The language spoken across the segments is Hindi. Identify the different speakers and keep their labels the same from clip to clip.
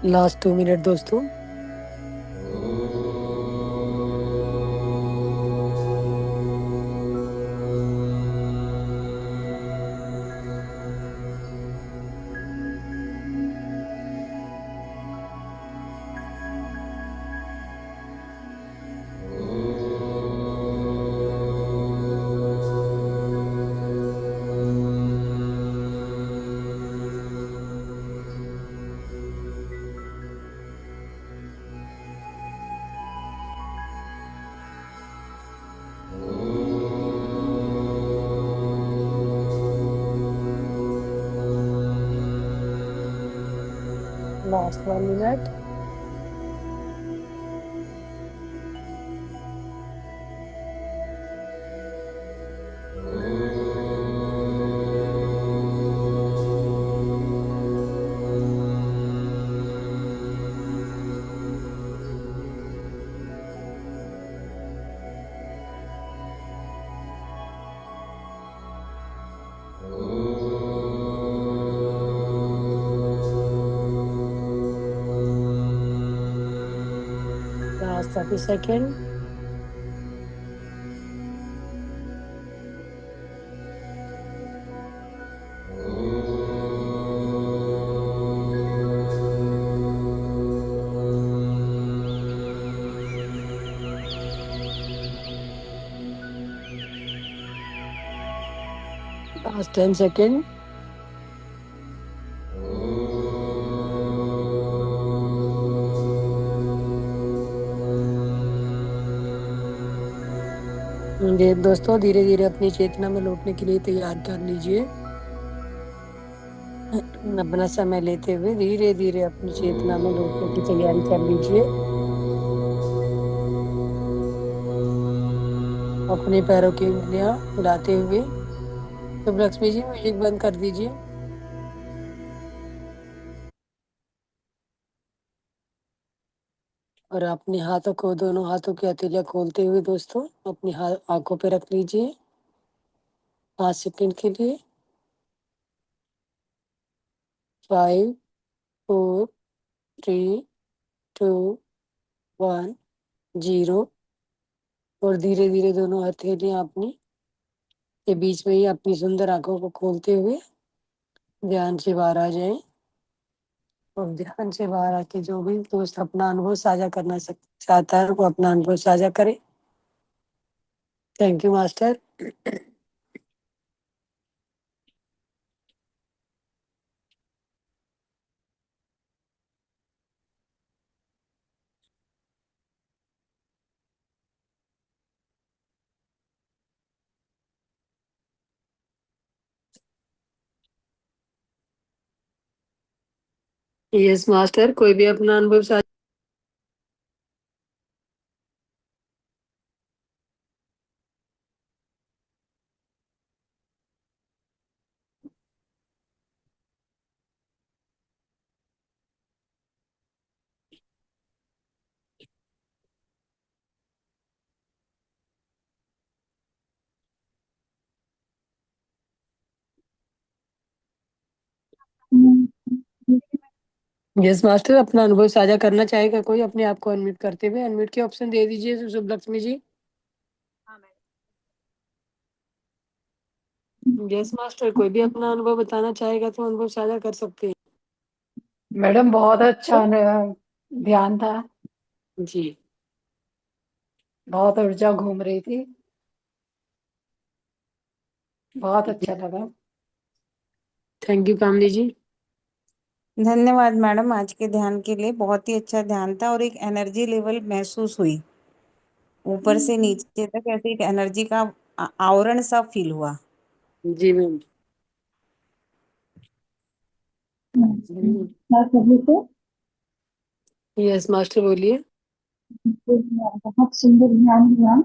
Speaker 1: लास्ट 2 मिनट दोस्तों। Last 1 minute. 30 seconds. Last 10 seconds. ये दोस्तों धीरे धीरे अपनी चेतना में लौटने के लिए तैयार कर लीजिए। अपना समय लेते हुए धीरे धीरे अपनी चेतना में लौटने की तैयारी कर लीजिए। अपने पैरों की उंगलियां हिलाते हुए। तो लक्ष्मी जी म्यूजिक बंद कर दीजिए। और अपने हाथों को, दोनों हाथों की हथेलियां खोलते हुए दोस्तों अपनी आंखों पे रख लीजिए 5 सेकंड के लिए। 5, 4, 3, 2, 1, 0। और धीरे धीरे दोनों हथेलियां अपनी के बीच में ही अपनी सुंदर आंखों को खोलते हुए ध्यान से बाहर आ जाए। और ध्यान से बाहर आके जो भी दोस्त अपना अनुभव साझा करना चाहता है वो अपना अनुभव साझा करे। Thank you master. Yes master, कोई भी अपना अनुभव साझा। यस मास्टर, अपना अनुभव साझा करना चाहेगा कोई? अपने आप को अनम्यूट करते हुए अनम्यूट के ऑप्शन दे दीजिए शुभ लक्ष्मी जी। यस मास्टर, कोई भी अपना अनुभव बताना चाहेगा तो अनुभव साझा कर सकते हैं।
Speaker 2: मैडम बहुत अच्छा ध्यान था।
Speaker 1: जी
Speaker 2: बहुत ऊर्जा घूम रही थी। बहुत अच्छा लगा।
Speaker 1: थैंक यू कामली जी।
Speaker 3: धन्यवाद मैडम, आज के ध्यान के लिए बहुत ही अच्छा ध्यान था और एक एनर्जी लेवल महसूस हुई। ऊपर से नीचे तक ऐसे एक एनर्जी का आवरण सा फील हुआ।
Speaker 1: जी मैम।
Speaker 4: सभी को
Speaker 1: यस मास्टर बोलिए।
Speaker 4: बहुत सुंदर ध्यान हुआ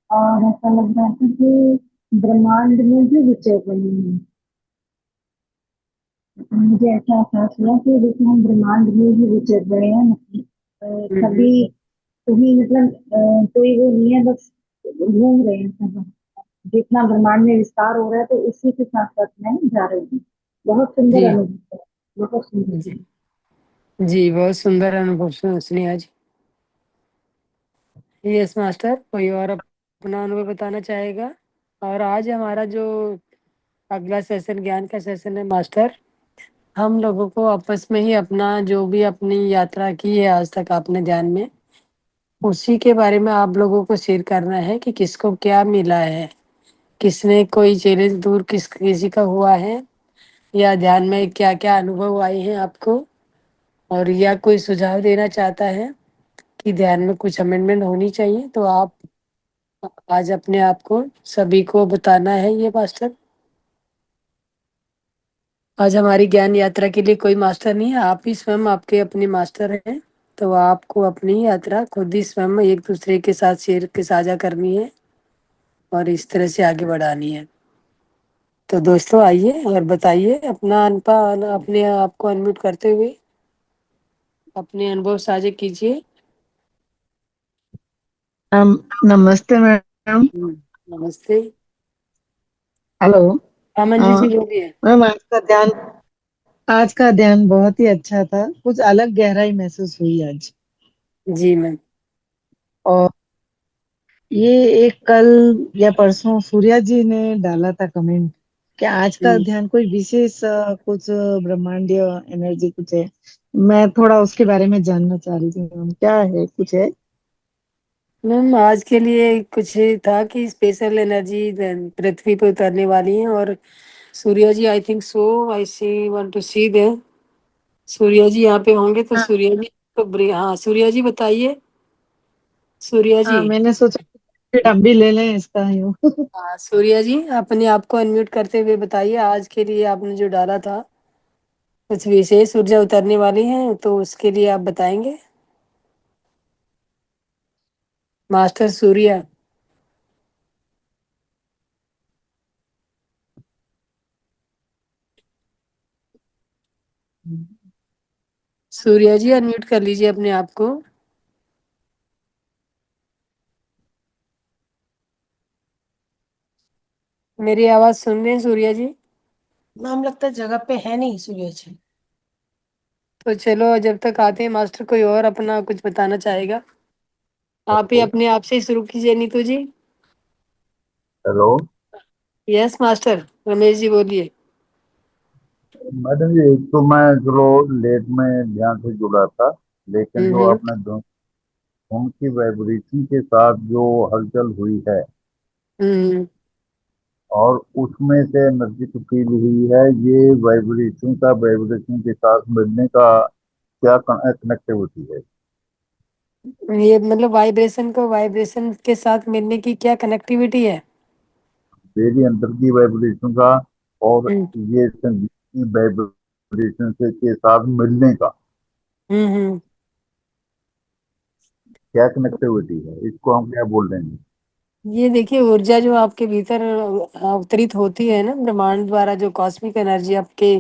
Speaker 4: और ऐसा लग रहा था कि ब्रह्मांड में भी विचर रही हूँ। मुझे ऐसा एहसास हुआ कि जैसे हम ब्रह्मांड में ही विचर रहे हैं। कभी कभी मतलब कोई वो नहीं है, बस घूम रहे हैं सब। जितना ब्रह्मांड में विस्तार हो रहा है तो उसी के साथ साथ मैं जा रही हूँ। बहुत सुंदर
Speaker 1: जी
Speaker 4: अनुभव है, बहुत
Speaker 1: जी
Speaker 4: सुंदर।
Speaker 1: जी, बहुत सुंदर अनुभव सुनिए आज। यस मास्टर, कोई और अपना अनुभव बताना चाहेगा? और आज हमारा जो अगला सेशन ज्ञान का सेशन है मास्टर, हम लोगों को आपस में ही अपना जो भी अपनी यात्रा की है आज तक आपने ध्यान में, उसी के बारे में आप लोगों को शेयर करना है कि किसको क्या मिला है, किसने कोई चैलेंज दूर किसी का हुआ है, या ध्यान में क्या क्या अनुभव आए हैं आपको, और या कोई सुझाव देना चाहता है कि ध्यान में कुछ अमेंडमेंट होनी चाहिए, तो आप आज अपने आप को सभी को बताना है ये मास्टर। आज हमारी ज्ञान यात्रा के लिए कोई मास्टर नहीं है, आप ही स्वयं आपके अपने मास्टर हैं। तो आपको अपनी यात्रा खुद ही स्वयं एक दूसरे के साथ शेयर के साझा करनी है और इस तरह से आगे बढ़ानी है। तो दोस्तों आइए और बताइए अपना अपने आप को अनम्यूट करते हुए अपने अनुभव साझा कीजिए।
Speaker 5: नमस्ते मैम।
Speaker 1: नमस्ते।
Speaker 5: हेलो।
Speaker 1: अमन जी बोलिए।
Speaker 5: मैम आज का ध्यान बहुत ही अच्छा था। कुछ अलग गहराई महसूस हुई आज।
Speaker 1: जी मैम।
Speaker 5: और ये एक कल या परसों सूर्या जी ने डाला था कमेंट कि आज का
Speaker 1: हम्म।
Speaker 5: ध्यान कोई विशेष कुछ ब्रह्मांडीय एनर्जी कुछ है। मैं थोड़ा उसके बारे में जानना चाह रही थी मैम, क्या है, कुछ है?
Speaker 1: मैम आज के लिए कुछ था कि स्पेशल एनर्जी पृथ्वी पे उतरने वाली है, और Surya ji, I think so, I see want to see they, Surya ji यहाँ पे होंगे, तो
Speaker 5: हाँ।
Speaker 1: सूर्य जी तो हाँ सूर्य जी बताइए, सूर्य जी।
Speaker 5: हाँ, मैंने सोचा कि हम भी ले लें इसका यूं।
Speaker 1: हाँ सूर्य जी, अपने आप को अनम्यूट करते हुए बताइए, आज के लिए आपने जो डाला था कुछ विशेष ऊर्जा उतरने वाली है, तो उसके लिए आप बताएंगे, मास्टर सूर्य। सूर्य जी अनम्यूट कर लीजिए अपने आप को। मेरी आवाज सुन रहे हैं सूर्य जी?
Speaker 6: मैम लगता है जगह पे है नहीं सूर्य जी।
Speaker 1: तो चलो, जब तक आते हैं मास्टर, कोई और अपना कुछ बताना चाहेगा? आप ही
Speaker 7: हेलो।
Speaker 1: अपने आप से ही शुरू कीजिए नीतू जी।
Speaker 7: Hello
Speaker 1: yes master, Ramesh ji बोलिए।
Speaker 7: मैडम जी, एक तो मैं चलो लेट में ध्यान से जुड़ा था, लेकिन जो
Speaker 1: हम्म।
Speaker 7: आपने धुन की वाइब्रेशन के साथ जो हलचल हुई है
Speaker 1: हम्म।
Speaker 7: और उसमें से एनर्जी तो फील हुई है, ये वाइब्रेशन का वाइब्रेशन के साथ मिलने का क्या कनेक्टिविटी है?
Speaker 1: ये मतलब वाइब्रेशन को वाइब्रेशन के साथ मिलने की क्या कनेक्टिविटी है?
Speaker 7: मेरी अंदर की वाइब्रेशन का और
Speaker 1: हम्म।
Speaker 7: ये संगीत की वाइब्रेशन से के साथ मिलने का
Speaker 1: हम्म।
Speaker 7: क्या कनेक्टिविटी है, इसको हम क्या बोल रहे हैं?
Speaker 1: ये देखिए, ऊर्जा जो आपके भीतर अवतरित होती है ना ब्रह्मांड द्वारा, जो कॉस्मिक एनर्जी आपके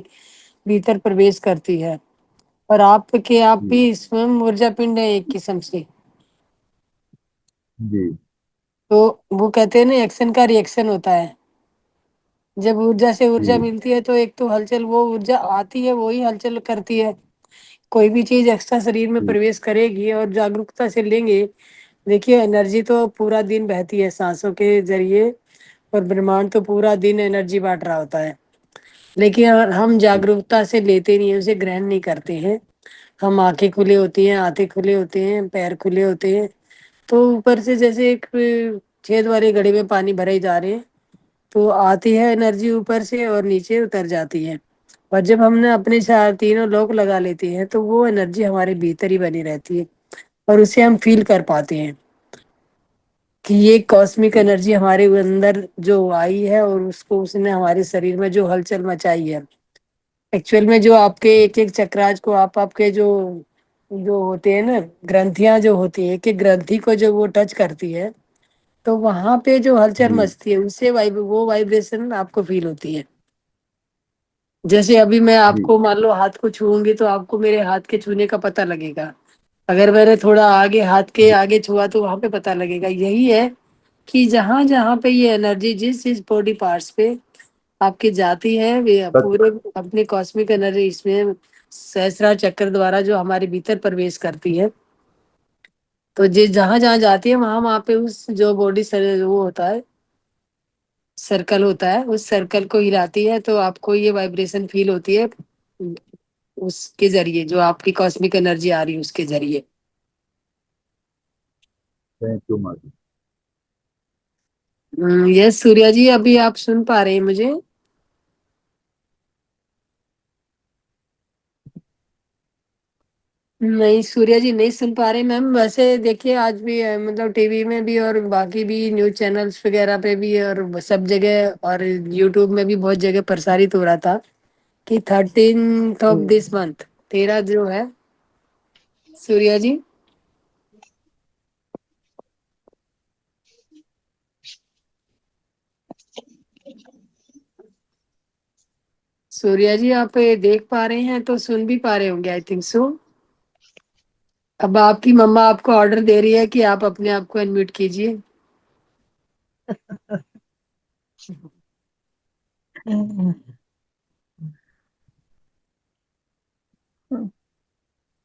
Speaker 1: भीतर प्रवेश करती है, और आप
Speaker 7: जी।
Speaker 1: भी स्वयं ऊर्जा पिंड है एक किस्म से।
Speaker 7: जी।
Speaker 1: तो वो कहते हैं ना, एक्शन का रिएक्शन होता है। जब ऊर्जा से ऊर्जा
Speaker 7: जी।
Speaker 1: मिलती है तो एक तो हलचल, वो ऊर्जा आती है, वो ही हलचल करती है। कोई भी चीज एक्स्ट्रा शरीर में
Speaker 7: जी।
Speaker 1: प्रवेश करेगी और जागरूकता से लेंगे। देखिए, एनर्जी तो पूरा दिन बहती है सांसों के जरिए, और ब्रह्मांड तो पूरा दिन एनर्जी बांट रहा होता है। लेकिन अगर हम
Speaker 7: जी।
Speaker 1: जागरूकता से लेते नहीं हैं, उसे ग्रहण नहीं करते हैं, हम आंखें खुले होती हैं, हाथे खुले होते हैं, पैर खुले होते हैं, तो ऊपर से जैसे एक छेद वाले घड़े में पानी भरे जा रहे हैं, तो आती है एनर्जी ऊपर से और नीचे उतर जाती है। और जब हमने अपने चार तीनों लॉक लगा लेते हैं, तो वो एनर्जी हमारे भीतर ही बनी रहती है, और उसे हम फील कर पाते हैं कि ये कॉस्मिक
Speaker 7: जी।
Speaker 1: एनर्जी हमारे अंदर जो आई है, और उसको उसने हमारे शरीर में जो हलचल मचाई है। एक्चुअल में जो आपके एक एक चक्राज को आपके जो जो होते हैं ना, ग्रंथियां जो होती है, एक एक ग्रंथि को जो वो टच करती है, तो वहां पे जो हलचल
Speaker 7: जी।
Speaker 1: मचती है, उससे वो वाइब्रेशन आपको फील होती है। जैसे अभी मैं
Speaker 7: जी।
Speaker 1: आपको मान लो हाथ को छूऊंगी, तो आपको मेरे हाथ के छूने का पता लगेगा। अगर मैंने थोड़ा आगे हाथ के
Speaker 7: जी।
Speaker 1: आगे छुआ, तो वहां पे पता लगेगा। यही है कि जहां जहां पे ये एनर्जी जिस जिस बॉडी पार्ट्स पे आपकी जाती है, वे
Speaker 7: सच।
Speaker 1: पूरे अपने कॉस्मिक एनर्जी इसमें सहस्रार चक्र द्वारा जो हमारे भीतर प्रवेश करती है, तो जिस जहां जहां जाती है, वहां वहां पे उस जो बॉडी वो होता है, सर्कल होता है, उस सर्कल को हिलाती है, तो आपको ये वाइब्रेशन फील होती है, उसके जरिए जो आपकी कॉस्मिक एनर्जी आ रही है उसके जरिए।
Speaker 7: Thank you madam.
Speaker 1: Yes Surya ji, अभी आप सुन पा रहे हैं मुझे? नहीं सूर्या जी नहीं सुन पा रहे मैम। वैसे देखिए, आज भी मतलब टीवी में भी और बाकी भी न्यूज चैनल्स वगैरह पे भी और सब जगह, और यूट्यूब में भी बहुत जगह प्रसारित हो रहा था कि 13th ऑफ दिस मंथ, 13 जो है, सूर्या जी। सूर्या जी, आप ये देख पा रहे हैं तो सुन भी पा रहे होंगे, आई थिंक सो। अब आपकी मम्मा आपको ऑर्डर दे रही है कि आप अपने आप को अनम्यूट कीजिए।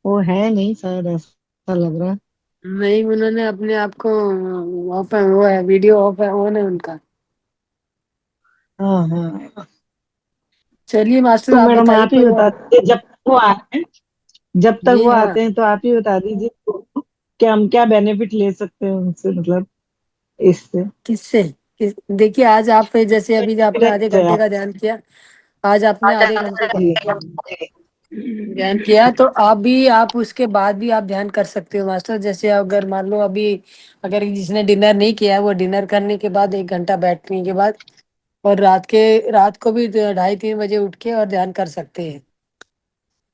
Speaker 5: वो है नहीं शायद, ऐसा लग रहा है।
Speaker 1: नहीं, उन्होंने अपने आप को ऑफ है, वो है वीडियो ऑफ है, ऑन है उनका।
Speaker 5: हाँ हाँ।
Speaker 1: चलिए मास्टर,
Speaker 5: तो
Speaker 1: आप
Speaker 5: मैडम
Speaker 1: बताइए
Speaker 5: आप ही
Speaker 1: कोई
Speaker 5: बता
Speaker 1: और।
Speaker 5: दीजिए, जब तक
Speaker 1: जी
Speaker 5: वो
Speaker 1: हाँ,
Speaker 5: आते हैं तो आप ही बता दीजिए कि हम क्या बेनिफिट ले सकते हैं उनसे, मतलब इससे।
Speaker 1: किससे? देखिए, आज आप जैसे अभी आपने आधे
Speaker 5: एक्सपीरियंस है
Speaker 1: घंटे
Speaker 5: आप।
Speaker 1: का ध्यान किया, आज आपने आधे घंटे का
Speaker 5: जी।
Speaker 1: ध्यान किया, तो आप उसके बाद भी आप ध्यान कर सकते हो मास्टर। जैसे अगर मान लो अभी, अगर जिसने डिनर नहीं किया है वो डिनर करने के बाद 1 घंटा बैठने के बाद, और रात को भी 2:30-3 बजे उठ के और ध्यान कर सकते हैं।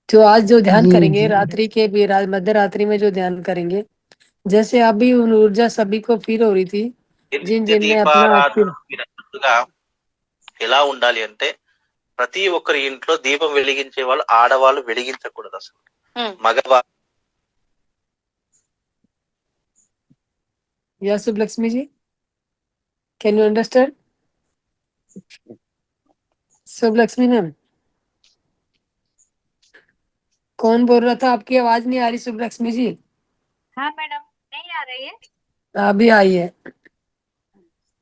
Speaker 1: तो आज जो ध्यान
Speaker 5: जी
Speaker 1: करेंगे
Speaker 5: जी।
Speaker 1: रात्रि के भी, मध्य रात्रि में जो ध्यान करेंगे, जैसे अभी उन ऊर्जा सभी को फील हो रही थी,
Speaker 8: ఈ
Speaker 1: जिन
Speaker 8: నిత్య
Speaker 1: जिन ने अपना
Speaker 8: దీపారాధన మీరు అన్నట్టుగా ఎలా ఉండాలి అంటే, ప్రతి ఒక్కరి ఇంట్లో దీపం వెలిగించే వాళ్ళు ఆడవాళ్ళు వెలిగించకూడదు అసలు. మగవాళ్ళు
Speaker 1: या Shubh Lakshmi ji, can you understand? Shubh Lakshmi ma'am, कौन बोल रहा था? आपकी आवाज नहीं आ रही शुभ लक्ष्मी जी।
Speaker 9: हाँ मैडम, नहीं आ रही है।
Speaker 1: अभी आई है।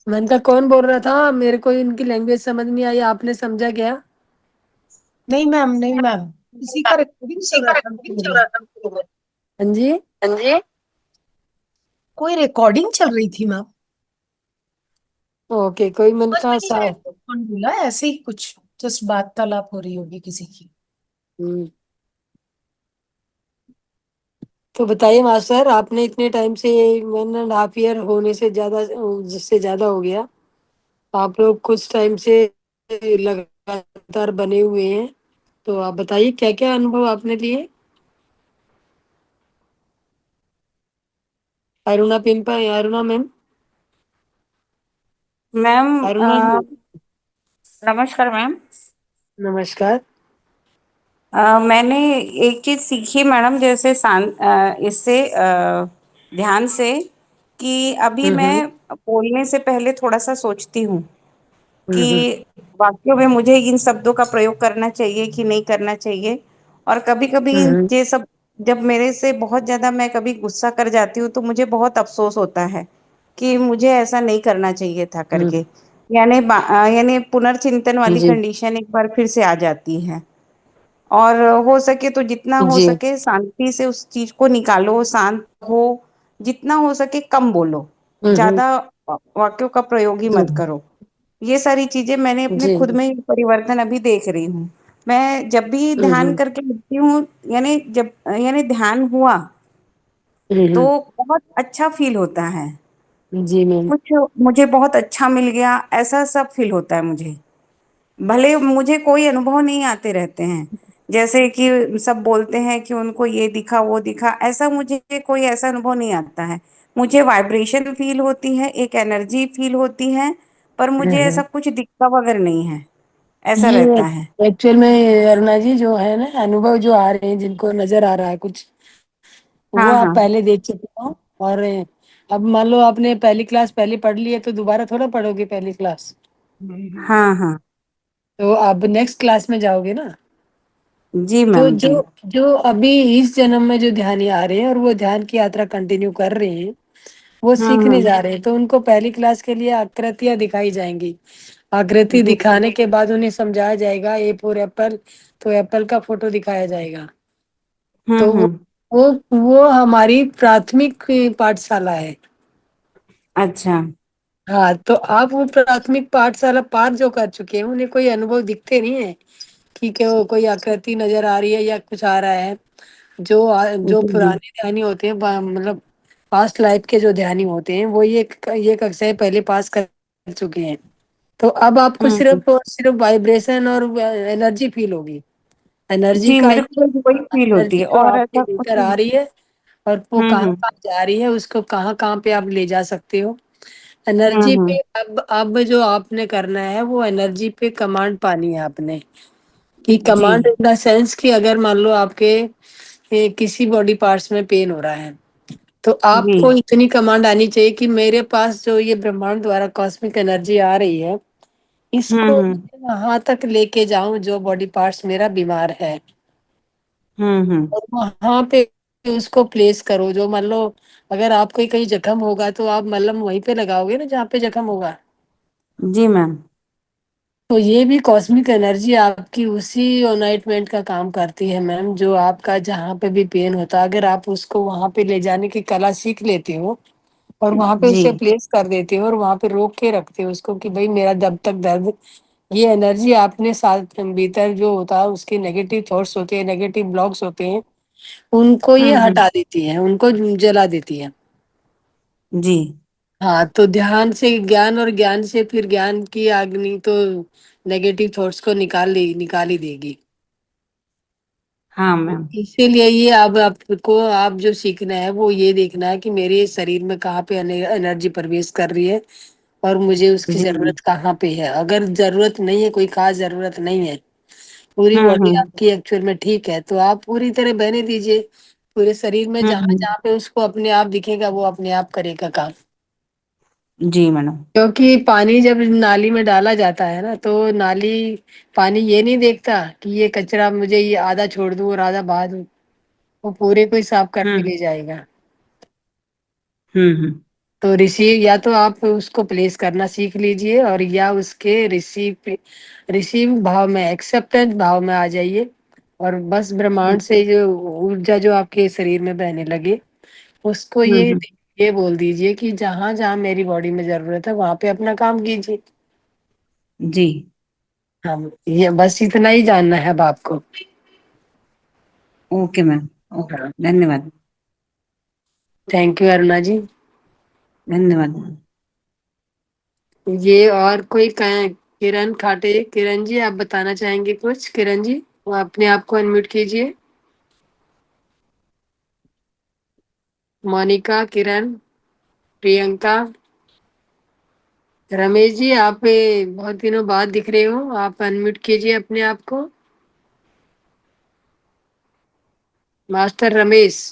Speaker 1: मैंने कहा कौन बोल रहा था, मेरे को इनकी लैंग्वेज समझ नहीं आई, आपने समझा क्या?
Speaker 6: नहीं मैम, नहीं मैम, किसी का रिकॉर्डिंग चल रहा था मेरे में।
Speaker 1: हाँ जी।
Speaker 8: हाँ जी।
Speaker 6: कोई रिकॉर्डिंग चल रही थी मैम।
Speaker 1: ओके, कोई मैंने
Speaker 6: समझ में
Speaker 1: कहा
Speaker 6: नहीं
Speaker 1: सा।
Speaker 6: आया कौन बोला, ऐसे ही कुछ जस्ट वार्तालाप हो रही होगी किसी की।
Speaker 1: हम्म, तो बताइए मास्टर, आपने इतने टाइम से, 1.5 ईयर होने से ज्यादा, जिससे ज्यादा हो गया, आप लोग कुछ टाइम से लगातार बने हुए हैं, तो आप बताइए क्या क्या अनुभव आपने लिए। अरुणा पिंपा, अरुणा मैम,
Speaker 3: मैम
Speaker 1: अरुणा जी,
Speaker 3: नमस्कार मैम।
Speaker 1: नमस्कार।
Speaker 3: मैंने एक चीज सीखी मैडम, जैसे इससे ध्यान से, कि अभी
Speaker 1: हम्म।
Speaker 3: मैं बोलने से पहले थोड़ा सा सोचती हूँ
Speaker 1: हम्म।
Speaker 3: कि वाक्यों में मुझे इन शब्दों का प्रयोग करना चाहिए कि नहीं करना चाहिए। और कभी कभी
Speaker 1: हम्म।
Speaker 3: ये सब, जब मेरे से बहुत ज्यादा मैं कभी गुस्सा कर जाती हूँ तो मुझे बहुत अफसोस होता है कि मुझे ऐसा नहीं करना चाहिए था
Speaker 1: हम्म।
Speaker 3: करके। यानी पुनर्चिंतन वाली
Speaker 1: जी
Speaker 3: कंडीशन एक बार फिर से आ जाती है। और हो सके तो जितना हो
Speaker 1: जी।
Speaker 3: सके शांति से उस चीज को निकालो, शांत हो, जितना हो सके कम बोलो,
Speaker 1: हम्म।
Speaker 3: ज्यादा वाक्यों का प्रयोग ही
Speaker 1: जी
Speaker 3: मत करो। ये सारी चीजें मैंने अपने
Speaker 1: जी।
Speaker 3: खुद में ही परिवर्तन अभी देख रही हूँ। मैं जब भी ध्यान
Speaker 1: हम्म।
Speaker 3: करके उठती हूँ, यानी ध्यान हुआ तो
Speaker 1: हम्म।
Speaker 3: बहुत अच्छा फील होता है।
Speaker 1: जी मैम।
Speaker 3: कुछ मुझे बहुत अच्छा मिल गया, ऐसा सब फील होता है मुझे। भले मुझे कोई अनुभव नहीं आते रहते हैं, जैसे कि सब बोलते हैं कि उनको ये दिखा वो दिखा, ऐसा मुझे कोई ऐसा अनुभव नहीं आता है। मुझे वाइब्रेशन फील होती है, एक एनर्जी फील होती है, पर मुझे ऐसा
Speaker 1: हम्म।
Speaker 3: कुछ दिखता वगैरह नहीं है, ऐसा
Speaker 1: ये
Speaker 3: रहता है।
Speaker 1: एक्चुअल में अरुणा जी जो है ना, अनुभव जो आ रहे हैं, जिनको नजर आ रहा है कुछ, वो
Speaker 3: हाँ
Speaker 1: आप
Speaker 3: हाँ।
Speaker 1: पहले देख चुके हो। और अब मान लो आपने पहली क्लास पहले पढ़ ली है, तो दोबारा थोड़ा पढ़ोगे पहली क्लास।
Speaker 3: हाँ हाँ।
Speaker 1: तो अब नेक्स्ट क्लास में जाओगे ना।
Speaker 3: जी
Speaker 1: तो
Speaker 3: मैम जी।
Speaker 1: जो जो अभी इस जन्म में जो ध्यान आ रहे हैं और वो ध्यान की यात्रा कंटिन्यू कर रहे हैं, वो सीखने
Speaker 3: हम्म।
Speaker 1: जा रहे हैं, तो उनको पहली क्लास के लिए आकृतियां दिखाई जाएंगी। आकृति
Speaker 3: जी।
Speaker 1: दिखाने के बाद उन्हें समझाया जाएगा ए फॉर एप्पल, तो एप्पल का फोटो दिखाया जाएगा। तो वो
Speaker 3: हम्म।
Speaker 1: वो हमारी प्राथमिक पाठशाला है।
Speaker 3: अच्छा।
Speaker 1: हाँ, तो आप वो प्राथमिक पाठशाला पार जो कर चुके हैं, उन्हें कोई अनुभव दिखते नहीं है कि कोई आकृति नजर आ रही है या कुछ आ रहा है। जो
Speaker 3: जी जी।
Speaker 1: पुराने ध्यानी होते हैं, मतलब पास्ट लाइफ के जो ध्यानी होते हैं, वो ये कक्षाएं पहले पास कर चुके हैं। तो अब आपको
Speaker 3: हम्म।
Speaker 1: सिर्फ और सिर्फ वाइब्रेशन और एनर्जी फील होगी। एनर्जी
Speaker 3: जी
Speaker 1: का
Speaker 3: मेरे को वही फील होती
Speaker 1: एनर्जी
Speaker 3: है,
Speaker 1: जो
Speaker 3: और
Speaker 1: आपके
Speaker 3: ऐसा
Speaker 1: भीतर
Speaker 3: कुछ।
Speaker 1: आ रही है, और वो कहाँ
Speaker 3: हम्म।
Speaker 1: कहाँ जा रही है, उसको कहाँ कहाँ पे आप ले जा सकते हो। एनर्जी
Speaker 3: हम्म।
Speaker 1: पे अब जो आपने करना है, वो एनर्जी पे कमांड पानी है आपने। कि
Speaker 3: जी
Speaker 1: कमांड इन द सेंस कि अगर मान लो आपके किसी बॉडी पार्ट्स में पेन हो रहा है, तो
Speaker 3: जी।
Speaker 1: आपको इतनी कमांड आनी चाहिए कि मेरे पास जो ये ब्रह्मांड द्वारा कॉस्मिक एनर्जी आ रही है, इसको
Speaker 3: हम्म।
Speaker 1: वहां तक लेके जाऊं जो बॉडी पार्ट्स मेरा बीमार है।
Speaker 3: हम्म।
Speaker 1: और वहां पे उसको प्लेस करो। जो मान लो अगर आपको कहीं जख्म होगा तो आप मलहम वहीं पे लगाओगे ना जहाँ पे जख्म होगा।
Speaker 3: जी मैम।
Speaker 1: तो ये भी कॉस्मिक एनर्जी आपकी उसी ओनाइटमेंट का काम करती है मैम। जो आपका जहाँ पे भी पेन होता है, अगर आप उसको वहां पे ले जाने की कला सीख लेते हो और वहां पे
Speaker 3: जी।
Speaker 1: उसे प्लेस कर देते हो और वहां पे रोक के रखते हो उसको कि भाई मेरा जब तक दर्द, ये एनर्जी आपने साथ भीतर जो होता है उसके नेगेटिव थॉट्स होते हैं, नेगेटिव ब्लॉक्स होते हैं, उनको ये
Speaker 3: हम्म।
Speaker 1: हटा देती है, उनको जला देती है।
Speaker 3: जी।
Speaker 1: हाँ, तो ध्यान से ज्ञान और ज्ञान से फिर ज्ञान की अग्नि तो नेगेटिव थॉट्स को निकाल ही देगी।
Speaker 3: हाँ मैम।
Speaker 1: इसीलिए ये अब आपको आप जो सीखना है वो ये देखना है कि मेरे शरीर में कहाँ पे एनर्जी प्रवेश कर रही है और मुझे उसकी
Speaker 3: जी मैम।
Speaker 1: जरूरत कहाँ पे है। अगर जरूरत नहीं है, कोई खास जरूरत नहीं है, पूरी बॉडी
Speaker 3: हम्म।
Speaker 1: आपकी एक्चुअल में ठीक है, तो आप पूरी तरह बहने दीजिए। पूरे शरीर में जहां
Speaker 3: हम्म।
Speaker 1: जहां पे उसको अपने आप दिखेगा वो अपने आप करेगा काम।
Speaker 3: जी मैडम।
Speaker 1: क्योंकि पानी जब नाली में डाला जाता है ना, तो नाली पानी ये नहीं देखता कि ये कचरा मुझे ये आधा छोड़ दूं और आधा बहा दूं, वो पूरे को ही साफ करके
Speaker 3: हम्म।
Speaker 1: ले जाएगा।
Speaker 3: हम्म।
Speaker 1: तो रिसीव, या तो आप उसको प्लेस करना सीख लीजिए और या उसके रिसीव रिसीव भाव में, एक्सेप्टेंस भाव में आ जाइए। और बस ब्रह्मांड से जो ऊर्जा जो आपके शरीर में बहने लगे उसको
Speaker 3: हम्म।
Speaker 1: ये बोल दीजिए कि जहां जहां मेरी बॉडी में जरूरत है वहां पे अपना काम कीजिए।
Speaker 3: जी।
Speaker 1: हम ये बस इतना ही जानना है अब आपको।
Speaker 3: Okay ma'am. ओके। धन्यवाद।
Speaker 1: थैंक यू अरुणा जी।
Speaker 3: धन्यवाद।
Speaker 1: ये और कोई किरण खाटे, किरण जी आप बताना चाहेंगे कुछ? किरण जी, वो अपने आप को अनम्यूट कीजिए। मोनिका, किरण, प्रियंका, रमेश जी, आप बहुत दिनों बाद दिख रहे हो, आप अनम्यूट कीजिए अपने आप को। मास्टर रमेश,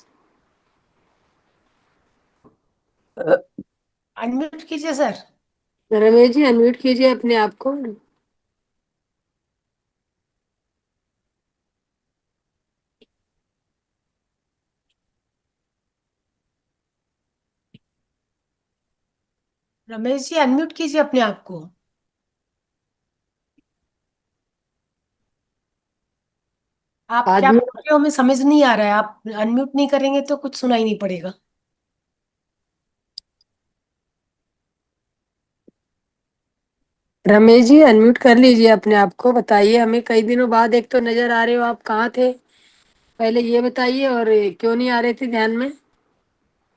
Speaker 6: अनम्यूट कीजिए सर।
Speaker 1: रमेश जी अनम्यूट कीजिए अपने आप को।
Speaker 6: रमेश जी अनम्यूट कीजिए अपने आप को। आप क्या
Speaker 1: आदमी,
Speaker 6: बोल रहे हो हमें समझ नहीं आ रहा है। आप अनम्यूट नहीं करेंगे तो कुछ सुनाई नहीं पड़ेगा।
Speaker 1: रमेश जी अनम्यूट कर लीजिए अपने आप को, बताइए हमें। कई दिनों बाद एक तो नजर आ रहे हो, आप कहाँ थे पहले ये बताइए, और क्यों नहीं आ रहे थे ध्यान में?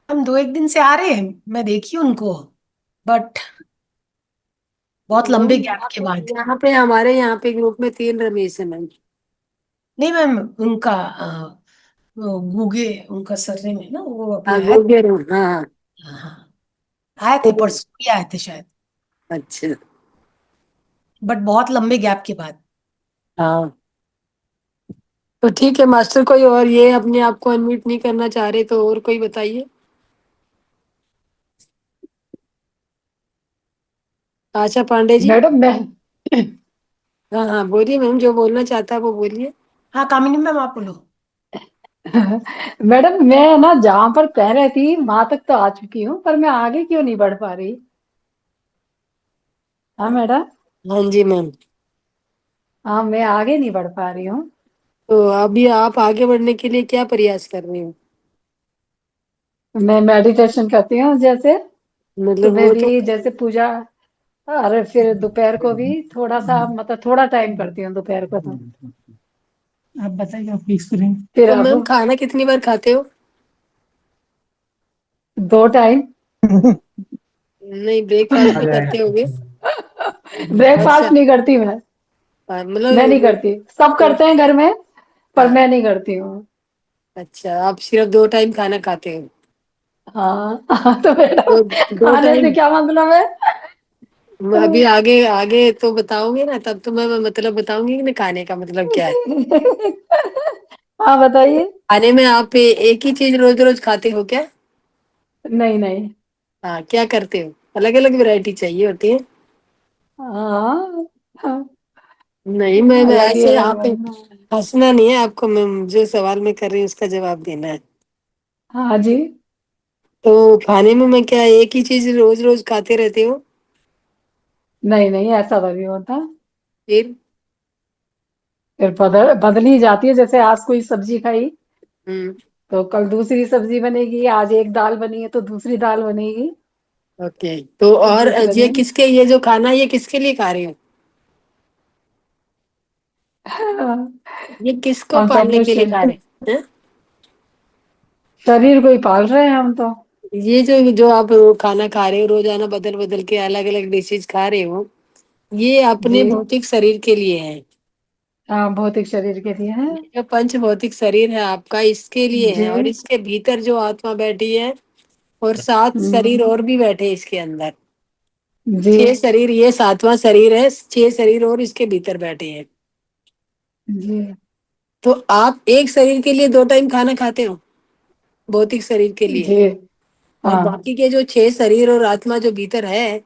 Speaker 6: हम 2 एक दिन से आ रहे हैं, मैं देखी उनको, बट बहुत लंबे
Speaker 1: नहीं,
Speaker 6: गैप के बाद।
Speaker 1: यहाँ पे हमारे यहाँ पे ग्रुप में 3 रमेश है मैम।
Speaker 6: नहीं मैम, उनका वो गूगे उनका सरनेम है ना, वो
Speaker 1: हाँ,
Speaker 6: अपने है।
Speaker 1: गोगे हाँ।
Speaker 6: हाँ हाँ, आए थे
Speaker 1: तो
Speaker 6: परसों ही आए थे शायद,
Speaker 1: अच्छा।
Speaker 6: बट बहुत लंबे गैप के बाद।
Speaker 1: हाँ, तो ठीक है मास्टर, कोई और ये अपने आप को अनम्यूट नहीं करना चाह रहे तो और कोई बताइए। आशा पांडे जी।
Speaker 2: मैडम मैं
Speaker 1: हाँ हाँ, बोलिए मैम, जो बोलना चाहता है वो बोलिए।
Speaker 6: हाँ कामिनी मैम आप बोलो।
Speaker 2: मैडम मैं ना जहां पर कह रही थी वहां तक तो आ चुकी हूँ, पर मैं आगे क्यों नहीं बढ़ पा रही? हाँ मैडम।
Speaker 1: हाँ जी मैम।
Speaker 2: हाँ, मैं आगे नहीं बढ़ पा रही हूँ।
Speaker 1: तो अभी आप आगे बढ़ने के लिए क्या प्रयास कर रहे हो?
Speaker 2: मैं मेडिटेशन करती हूँ, जैसे
Speaker 1: मतलब
Speaker 2: सुबह
Speaker 1: वो तो,
Speaker 2: भी जैसे पूजा, और फिर दोपहर को भी थोड़ा सा, मतलब थोड़ा टाइम करती हूँ दोपहर को तो।
Speaker 6: आप बताइए आपकी एक्सपीरियंस।
Speaker 2: फिर
Speaker 1: तो
Speaker 2: अब
Speaker 1: मैम खाना कितनी बार खाते हो?
Speaker 2: 2 टाइम।
Speaker 1: नहीं, ब्रेकफास्ट तो करते होगे। अच्छा।
Speaker 2: ब्रेकफास्ट नहीं करती मैं नहीं
Speaker 1: मतलब
Speaker 2: करती, सब करते हैं घर में, पर
Speaker 1: हाँ,
Speaker 2: मैं नहीं करती हूँ।
Speaker 1: अच्छा, आप सिर्फ 2 टाइम खाना खाते हो?
Speaker 2: हाँ तो मैडम,
Speaker 1: तो दो
Speaker 2: खाने से
Speaker 1: टाइम
Speaker 2: क्या मतलब है?
Speaker 1: अभी आगे आगे तो बताओगे ना, तब तो मैं मतलब बताऊंगी कि ना खाने का मतलब क्या है।
Speaker 2: हाँ बताइए।
Speaker 1: खाने में आप एक ही चीज रोज रोज खाते हो क्या?
Speaker 2: नहीं नहीं।
Speaker 1: हाँ, क्या करते हो? अलग अलग वैरायटी चाहिए होती है।
Speaker 2: हाँ हाँ,
Speaker 1: नहीं, मैं
Speaker 2: अलग ही
Speaker 1: ऐसे
Speaker 2: अलग
Speaker 1: यहाँ पे
Speaker 2: बनना है।
Speaker 1: हंसना नहीं है आपको, मैं जो सवाल मैं कर रही हूँ उसका जवाब देना है।
Speaker 2: हाँ जी।
Speaker 1: तो खाने में मैं क्या एक ही चीज रोज रोज खाते रहते हो?
Speaker 2: नहीं नहीं, ऐसा तो नहीं होता।
Speaker 1: फिर?
Speaker 2: फिर बदली जाती है, जैसे आज कोई सब्जी खाई
Speaker 1: हम्म।
Speaker 2: तो कल दूसरी सब्जी बनेगी, आज एक दाल बनी है तो दूसरी दाल बनेगी।
Speaker 1: ओके। तो और
Speaker 2: जिस
Speaker 1: ये
Speaker 2: दिन
Speaker 1: किसके, ये जो खाना ये किसके लिए खा रहे हो? ये किसको
Speaker 2: हम तो
Speaker 1: पालने
Speaker 2: अपने
Speaker 1: के लिए खा रहे हैं?
Speaker 2: शरीर को ही पाल रहे हैं हम तो।
Speaker 1: ये जो जो आप खाना खा रहे हो रोजाना बदल बदल के अलग अलग डिशेज खा रहे हो, ये
Speaker 2: जी।
Speaker 1: अपने भौतिक शरीर के लिए है।
Speaker 2: हाँ, भौतिक शरीर के लिए है।
Speaker 1: ये जो पंच भौतिक शरीर है आपका इसके लिए
Speaker 2: जी।
Speaker 1: है, और इसके भीतर जो आत्मा बैठी है और 7 शरीर
Speaker 2: हम्म।
Speaker 1: और भी बैठे हैं इसके अंदर।
Speaker 2: जी।
Speaker 1: 6 शरीर, ये 7वां शरीर है, 6 शरीर और इसके भीतर बैठे हैं।
Speaker 2: जी।
Speaker 1: तो आप एक शरीर के लिए 2 टाइम खाना खाते हो, भौतिक शरीर के लिए।
Speaker 2: जी।
Speaker 1: और
Speaker 2: हाँ।
Speaker 1: बाकी के जो 6 शरीर और आत्मा जो भीतर है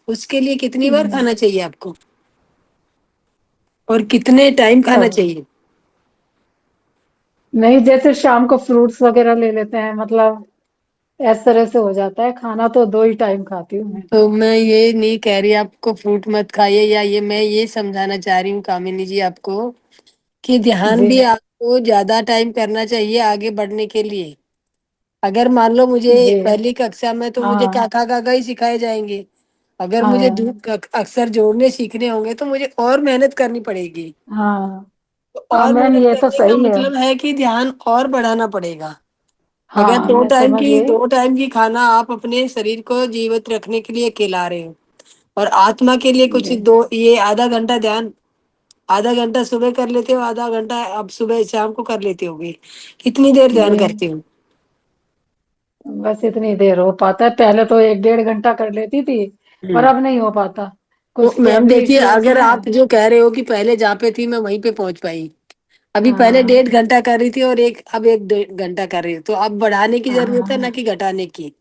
Speaker 1: उसके लिए कितनी बार
Speaker 2: हम्म,
Speaker 1: खाना चाहिए आपको, और कितने टाइम खाना
Speaker 2: सब।
Speaker 1: चाहिए?
Speaker 2: नहीं, जैसे शाम को फ्रूट्स वगैरह ले लेते हैं, मतलब इस तरह से हो जाता है। खाना तो 2 ही टाइम खाती हूँ मैं।
Speaker 1: तो मैं ये नहीं कह रही आपको फ्रूट मत खाइए, या ये मैं ये समझाना चाह रही हूँ कामिनी जी आपको, कि ध्यान
Speaker 2: जी।
Speaker 1: भी आपको ज्यादा टाइम करना चाहिए आगे बढ़ने के लिए। अगर मान लो मुझे
Speaker 2: जी।
Speaker 1: पहली कक्षा में तो मुझे
Speaker 2: हाँ।
Speaker 1: काका काका ही सिखाए जाएंगे, अगर मुझे
Speaker 2: हाँ।
Speaker 1: अक्षर जोड़ने सीखने होंगे तो मुझे और मेहनत करनी पड़ेगी।
Speaker 2: हाँ।
Speaker 1: तो
Speaker 2: हाँ
Speaker 1: और
Speaker 2: मैम,
Speaker 1: मेहनत
Speaker 2: ये तो
Speaker 1: करने का
Speaker 2: सही है।
Speaker 1: मतलब है कि ध्यान और बढ़ाना पड़ेगा। अगर
Speaker 2: हाँ, मैं समझ गई।
Speaker 1: 2 टाइम की खाना आप अपने शरीर को जीवित रखने के लिए खिला रहे हो, और आत्मा के लिए कुछ
Speaker 2: जी।
Speaker 1: दो, ये आधा घंटा ध्यान, आधा घंटा सुबह कर लेते हो, आधा घंटा अब सुबह शाम को कर लेते होगे, कितनी देर
Speaker 2: जी।
Speaker 1: ध्यान करते हो?
Speaker 2: बस इतनी देर हो पाता है, पहले तो 1 1.5 घंटा कर लेती थी। पर
Speaker 1: हम्म।
Speaker 2: अब नहीं हो पाता,
Speaker 1: तो
Speaker 2: कुछ के
Speaker 1: मैम
Speaker 2: अभी
Speaker 1: देखिए,
Speaker 2: इश्यूज
Speaker 1: अगर
Speaker 2: हैं।
Speaker 1: आप जो कह रहे हो कि पहले जहाँ पे थी मैं वहीं पे पहुंच पाई, अभी पहले
Speaker 2: हाँ।
Speaker 1: 1.5 घंटा कर रही थी और अब 1 घंटा कर रही हूँ, तो अब बढ़ाने की जरूरत है ना
Speaker 2: हाँ।
Speaker 1: कि घटाने की?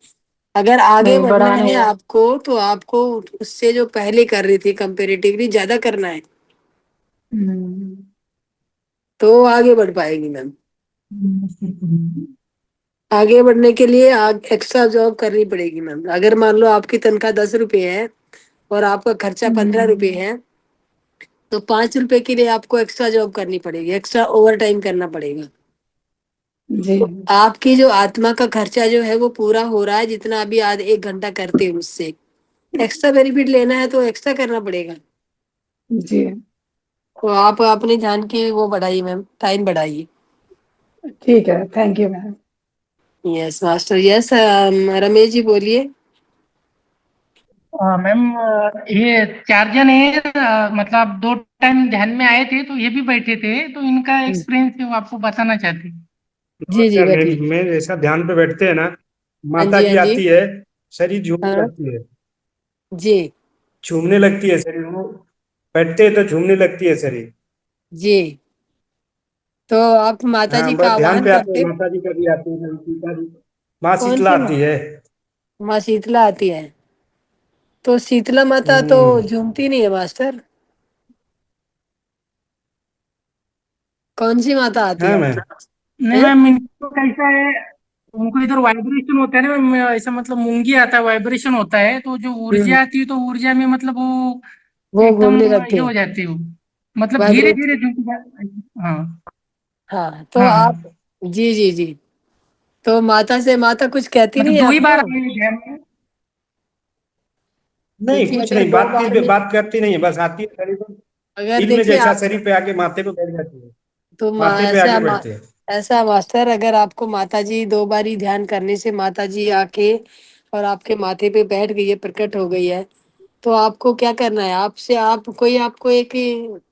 Speaker 1: अगर आगे
Speaker 2: नहीं,
Speaker 1: बढ़ना
Speaker 2: बढ़ाने।
Speaker 1: है आपको तो आपको उससे जो पहले कर रही थी कंपेरेटिवली ज्यादा करना है,
Speaker 2: हम्म।
Speaker 1: तो आगे बढ़ पाएगी मैम। आगे बढ़ने के लिए एक्स्ट्रा जॉब करनी पड़ेगी मैम। अगर मान लो आपकी तनख्वाह 10 रुपए है और आपका खर्चा 15 रुपए
Speaker 2: हम्म,
Speaker 1: है, तो 5 रुपए के लिए आपको एक्स्ट्रा जॉब करनी पड़ेगी, एक्स्ट्रा ओवर टाइम करना पड़ेगा।
Speaker 2: जी।
Speaker 1: तो आपकी जो आत्मा का खर्चा जो है वो पूरा हो रहा है, जितना अभी आधे 1 घंटा करते हो उससे एक्स्ट्रा बेनिफिट लेना है तो एक्स्ट्रा करना पड़ेगा।
Speaker 2: जी।
Speaker 1: तो आप अपने ध्यान की वो बढ़ाइए मैम, टाइम बढ़ाइए।
Speaker 2: ठीक है, thank you ma'am.
Speaker 1: Yes master, yes. Ramesh ji बोलिए।
Speaker 10: मैम, ये 4 जन है, मतलब 2 टाइम ध्यान में आए थे तो ये भी बैठे थे, तो इनका
Speaker 1: हम्म,
Speaker 10: एक्सपीरियंस वो आपको बताना चाहते हैं।
Speaker 1: जी जी
Speaker 11: नमस्कार मैम,
Speaker 1: बताइए।
Speaker 11: मैं जैसा ध्यान पे बैठते हैं ना,
Speaker 1: हाँ
Speaker 11: माता
Speaker 1: जी, हाँ
Speaker 11: जी
Speaker 1: जी।
Speaker 11: आती है, शरीर झूमने
Speaker 1: हाँ
Speaker 11: लगती है,
Speaker 1: जी।
Speaker 11: झूमने लगती है शरीर वो, बैठते हैं तो झूमने लगती है शरीर।
Speaker 1: जी। तो आप माता
Speaker 11: हाँ,
Speaker 1: जी का
Speaker 11: बस ध्यान
Speaker 1: आह्वान
Speaker 11: पे आते हैं,
Speaker 1: करते?
Speaker 11: माता जी का भी आती है, सीता जी, माँ
Speaker 1: कौन
Speaker 11: शीतला
Speaker 1: सी माँ?
Speaker 11: आती है।
Speaker 1: माँ शीतला आती है? तो शीतला माता तो
Speaker 11: हम्म।
Speaker 1: झूमती नहीं है मास्टर, कौन सी माता आती है
Speaker 11: हाँ
Speaker 1: आपकी?
Speaker 11: मैम।
Speaker 10: नहीं
Speaker 1: हैं?
Speaker 10: मैम, इनको कैसा है, उनको इधर वाइब्रेशन होता है ना मैम, ऐसा मतलब मूंगी आता है, वाइब्रेशन होता है, तो जो
Speaker 1: हम्म।
Speaker 10: ऊर्जा आती है तो ऊर्जा में मतलब वो
Speaker 1: वो
Speaker 10: एकदम
Speaker 1: घूमने
Speaker 10: ये
Speaker 1: लगते
Speaker 10: हो
Speaker 1: हैं,
Speaker 10: जाती है वो, मतलब धीरे
Speaker 1: वाइब्रेट।
Speaker 10: धीरे हाँ।
Speaker 1: हाँ तो
Speaker 10: हाँ
Speaker 1: आप,
Speaker 10: हाँ,
Speaker 1: जी जी जी, तो माता से माता कुछ कहती नहीं
Speaker 10: मतलब
Speaker 1: है
Speaker 10: 2 ही बार
Speaker 1: आपको?
Speaker 10: आए हैं ध्यान में।
Speaker 11: नहीं,
Speaker 1: देखिए
Speaker 11: कुछ
Speaker 1: अगर
Speaker 11: नहीं,
Speaker 1: दो बार में,
Speaker 11: बात करती नहीं है, बस आती है शरीर पे,
Speaker 1: अगर
Speaker 11: दिल में
Speaker 1: देखिए
Speaker 11: जैसा
Speaker 1: आप,
Speaker 11: शरीर पे आके माथे पे बैठ जाती है,
Speaker 1: तो
Speaker 11: माथे पे आके बैठते हैं।
Speaker 1: ऐसा मास्टर, अगर आपको माता जी 2 बार ही ध्यान करने से माता जी आके और आपके माथे पे बैठ गई है, प्रकट हो गई है, तो आपको क्या करना है? आपसे आप कोई आपको एक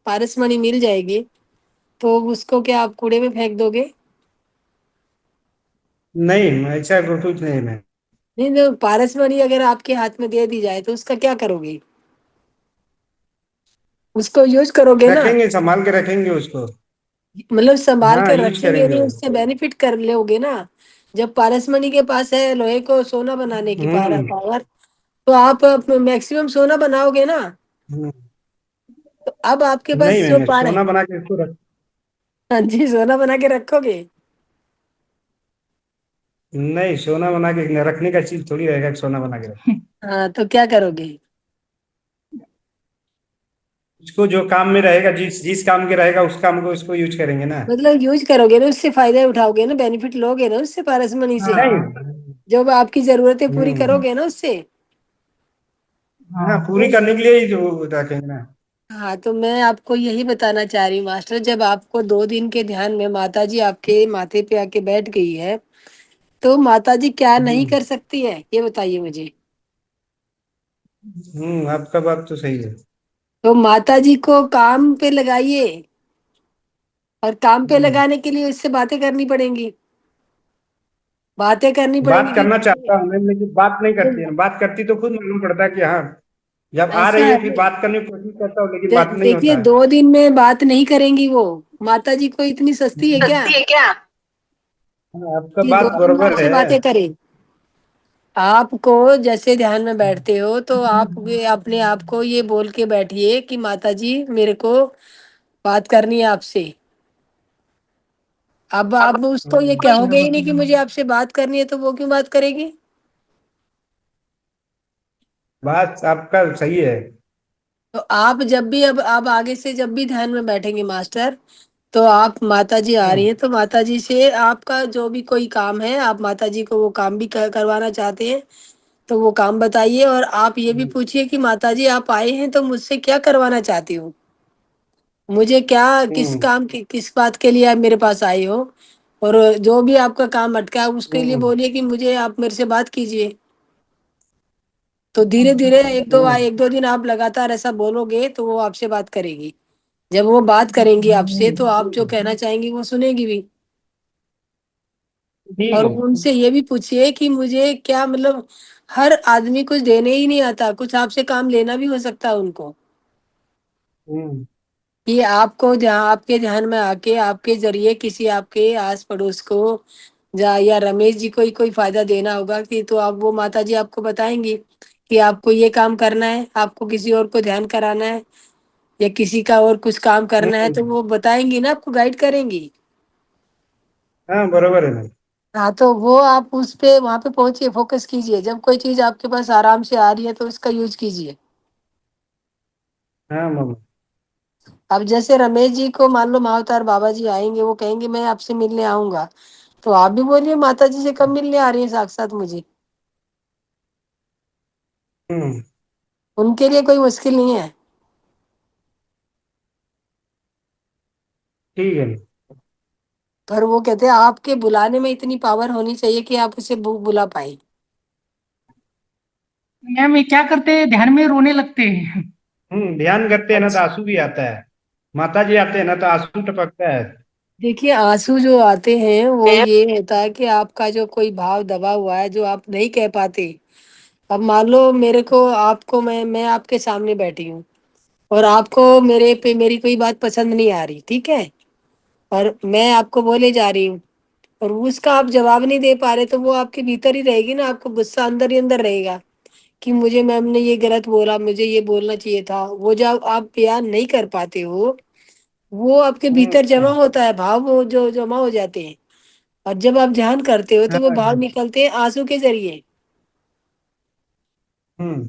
Speaker 1: पारसमणि मिल जाएगी, तो उसको क्या आप कूड़े में फेंक दोगे?
Speaker 11: नहीं, ऐसा कुछ नहीं मैम।
Speaker 1: नहीं, तो पारसमणि अगर आपके हाथ में दे दी जाए तो उसका क्या करोगे? उसको यूज करोगे ना?
Speaker 11: रखेंगे, संभाल के रखेंगे उसको।
Speaker 1: मतलब संभाल
Speaker 11: हाँ,
Speaker 1: कर
Speaker 11: यूज
Speaker 1: रखेंगे
Speaker 11: करेंगे
Speaker 1: नहीं,
Speaker 11: वो।
Speaker 1: उससे बेनिफिट कर लोगे ना। जब पारसमणि के पास है लोहे को सोना बनाने की
Speaker 11: हम्म।
Speaker 1: पावर, तो आप मैक्सिमम सोना बनाओगे ना।
Speaker 11: हम्म।
Speaker 1: तो अब आपके
Speaker 11: नहीं
Speaker 1: पास जो
Speaker 11: मैम,
Speaker 1: पार है,
Speaker 11: सोना बना के इसको रख।
Speaker 1: हाँ जी, सोना बना के रखोगे।
Speaker 11: नहीं, सोना बना के रखने का चीज थोड़ी रहेगा कि सोना बना के रख।
Speaker 1: हाँ, तो क्या करोगे?
Speaker 11: उसको जो काम में रहेगा, जिस जिस काम के रहेगा उस काम को उसको यूज करेंगे ना।
Speaker 1: मतलब यूज करोगे ना, उससे फायदा उठाओगे ना, बेनिफिट लोगे ना उससे, पारस मनी से।
Speaker 11: नहीं।
Speaker 1: जब आपकी जरूरतें पूरी
Speaker 11: हम्म।
Speaker 1: करोगे ना उससे।
Speaker 11: हाँ, पूरी
Speaker 1: तो
Speaker 11: करने के लिए ही जो रखेंगे ना।
Speaker 1: हाँ, तो मैं आपको यही बताना चाह रही हूँ मास्टर, जब आपको 2 दिन के ध्यान में माता जी आपके माथे पे आके बैठ गई है, तो माता जी क्या नहीं कर सकती है, ये बताइए मुझे।
Speaker 11: आपका बात तो सही है।
Speaker 1: तो माता जी को काम पे लगाइए, और काम पे
Speaker 11: हम्म।
Speaker 1: लगाने के लिए उससे बातें करनी पड़ेंगी, बातें करनी
Speaker 11: बात
Speaker 1: पड़ेंगी
Speaker 11: करना
Speaker 1: कि
Speaker 11: चाहता हूँ मैं, लेकिन बात नहीं करती है। बात करती तो खुद मालूम पड़ता है कि हाँ, जब आ
Speaker 1: ऐसा
Speaker 11: रही है फिर
Speaker 1: है।
Speaker 11: बात करने की कोशिश करता हूँ, लेकिन बात नहीं
Speaker 1: देखिए,
Speaker 11: होता है।
Speaker 1: 2 दिन में बात नहीं करेंगी वो। माता जी को इतनी सस्ती है क्या
Speaker 11: सस्ती है क्या? हाँ, आपका
Speaker 1: कि
Speaker 11: बात
Speaker 1: 2 दिन में
Speaker 11: बरोबर
Speaker 1: आपसे
Speaker 11: है।
Speaker 1: बातें करे? आपको जैसे ध्यान में बैठते हो तो आप ये अपने आप को ये बोल के बैठिए कि माता जी मेरे को बात करनी है आपसे। अब उसको ये कहोगे ही नहीं कि मुझे आपसे बात करनी है, तो वो क्यों बात करेगी?
Speaker 11: बात आपका सही है।
Speaker 1: तो आप जब भी, अब आगे से जब भी ध्यान में बैठेंगे मास्टर, तो आप माता जी आ रही
Speaker 11: हम्म।
Speaker 1: हैं तो माता जी से आपका जो भी कोई काम है, आप माता जी को वो काम भी करवाना चाहते हैं, तो वो काम बताइए। और आप ये भी पूछिए कि माता जी आप आए हैं तो मुझसे क्या करवाना चाहती हो, मुझे क्या, किस
Speaker 11: हम्म।
Speaker 1: काम की, किस बात के लिए आप मेरे पास आए हो। और जो भी आपका काम अटका है उसके लिए
Speaker 11: हम्म।
Speaker 1: बोलिए कि मुझे आप मेरे से बात कीजिए। तो धीरे धीरे एक दो दिन आप लगातार ऐसा बोलोगे तो वो आपसे बात करेगी। जब वो बात करेंगी आपसे तो आप जो कहना चाहेंगी वो सुनेगी भी।
Speaker 11: ठीक
Speaker 1: और
Speaker 11: है।
Speaker 1: उनसे ये भी पूछिए कि मुझे क्या, मतलब हर आदमी कुछ देने ही नहीं आता, कुछ आपसे काम लेना भी हो सकता है उनको।
Speaker 11: हम्म।
Speaker 1: कि आपको ध्यान, आपके ध्यान में आके आपके जरिए किसी आपके आस पड़ोस को या रमेश जी को ही कोई फायदा देना होगा, कि तो आप, वो माता जी आपको बताएंगी कि आपको ये काम करना है, आपको किसी और को ध्यान कराना है, या किसी का और कुछ काम करना है, तो
Speaker 11: हम्म।
Speaker 1: वो बताएंगी ना, आपको गाइड करेंगी।
Speaker 11: हाँ, बरोबर है ना।
Speaker 1: हाँ, तो वो आप उस पे वहां पे पहुंचिए, फोकस कीजिए। जब कोई चीज आपके पास आराम से आ रही है तो उसका यूज कीजिए।
Speaker 11: हाँ मामा।
Speaker 1: अब जैसे रमेश जी को मान लो महाअवतार बाबा जी आएंगे, वो कहेंगे मैं आपसे मिलने आऊंगा, तो आप भी बोलिए माता जी से कब मिलने आ रही है साक्षात मुझे।
Speaker 11: हम्म।
Speaker 1: उनके लिए कोई मुश्किल नहीं है।
Speaker 11: ठीक है।
Speaker 1: पर वो कहते हैं आपके बुलाने में इतनी पावर होनी चाहिए कि आप उसे बुला पाए।
Speaker 10: मैम ये क्या करते हैं, ध्यान में रोने लगते हैं।
Speaker 11: ध्यान करते हैं ना तो
Speaker 1: अच्छा,
Speaker 11: आंसू भी आता है। माता जी आते हैं ना तो आंसू टपकता है।
Speaker 1: देखिए आंसू जो आते हैं वो ये होता है कि आपका जो कोई भाव दबा हुआ है जो आप नहीं कह पाते। अब मान लो मेरे को, आपको, मैं आपके सामने बैठी हूँ और आपको मेरे पे मेरी कोई बात पसंद नहीं आ रही, ठीक है, और मैं आपको बोले जा रही हूँ और उसका आप जवाब नहीं दे पा रहे, तो वो आपके भीतर ही रहेगी ना, आपको गुस्सा अंदर ही अंदर रहेगा कि मुझे मैम ने ये गलत बोला, मुझे ये बोलना चाहिए था। वो जब आप बयान नहीं कर पाते हो, वो आपके भीतर जमा
Speaker 11: हम्म।
Speaker 1: होता है भाव, वो जो जमा हो जाते हैं। और जब आप ध्यान करते हो तो वो भाव
Speaker 11: हाँ।
Speaker 1: निकलते हैं आंसू के जरिए।
Speaker 11: हम्म।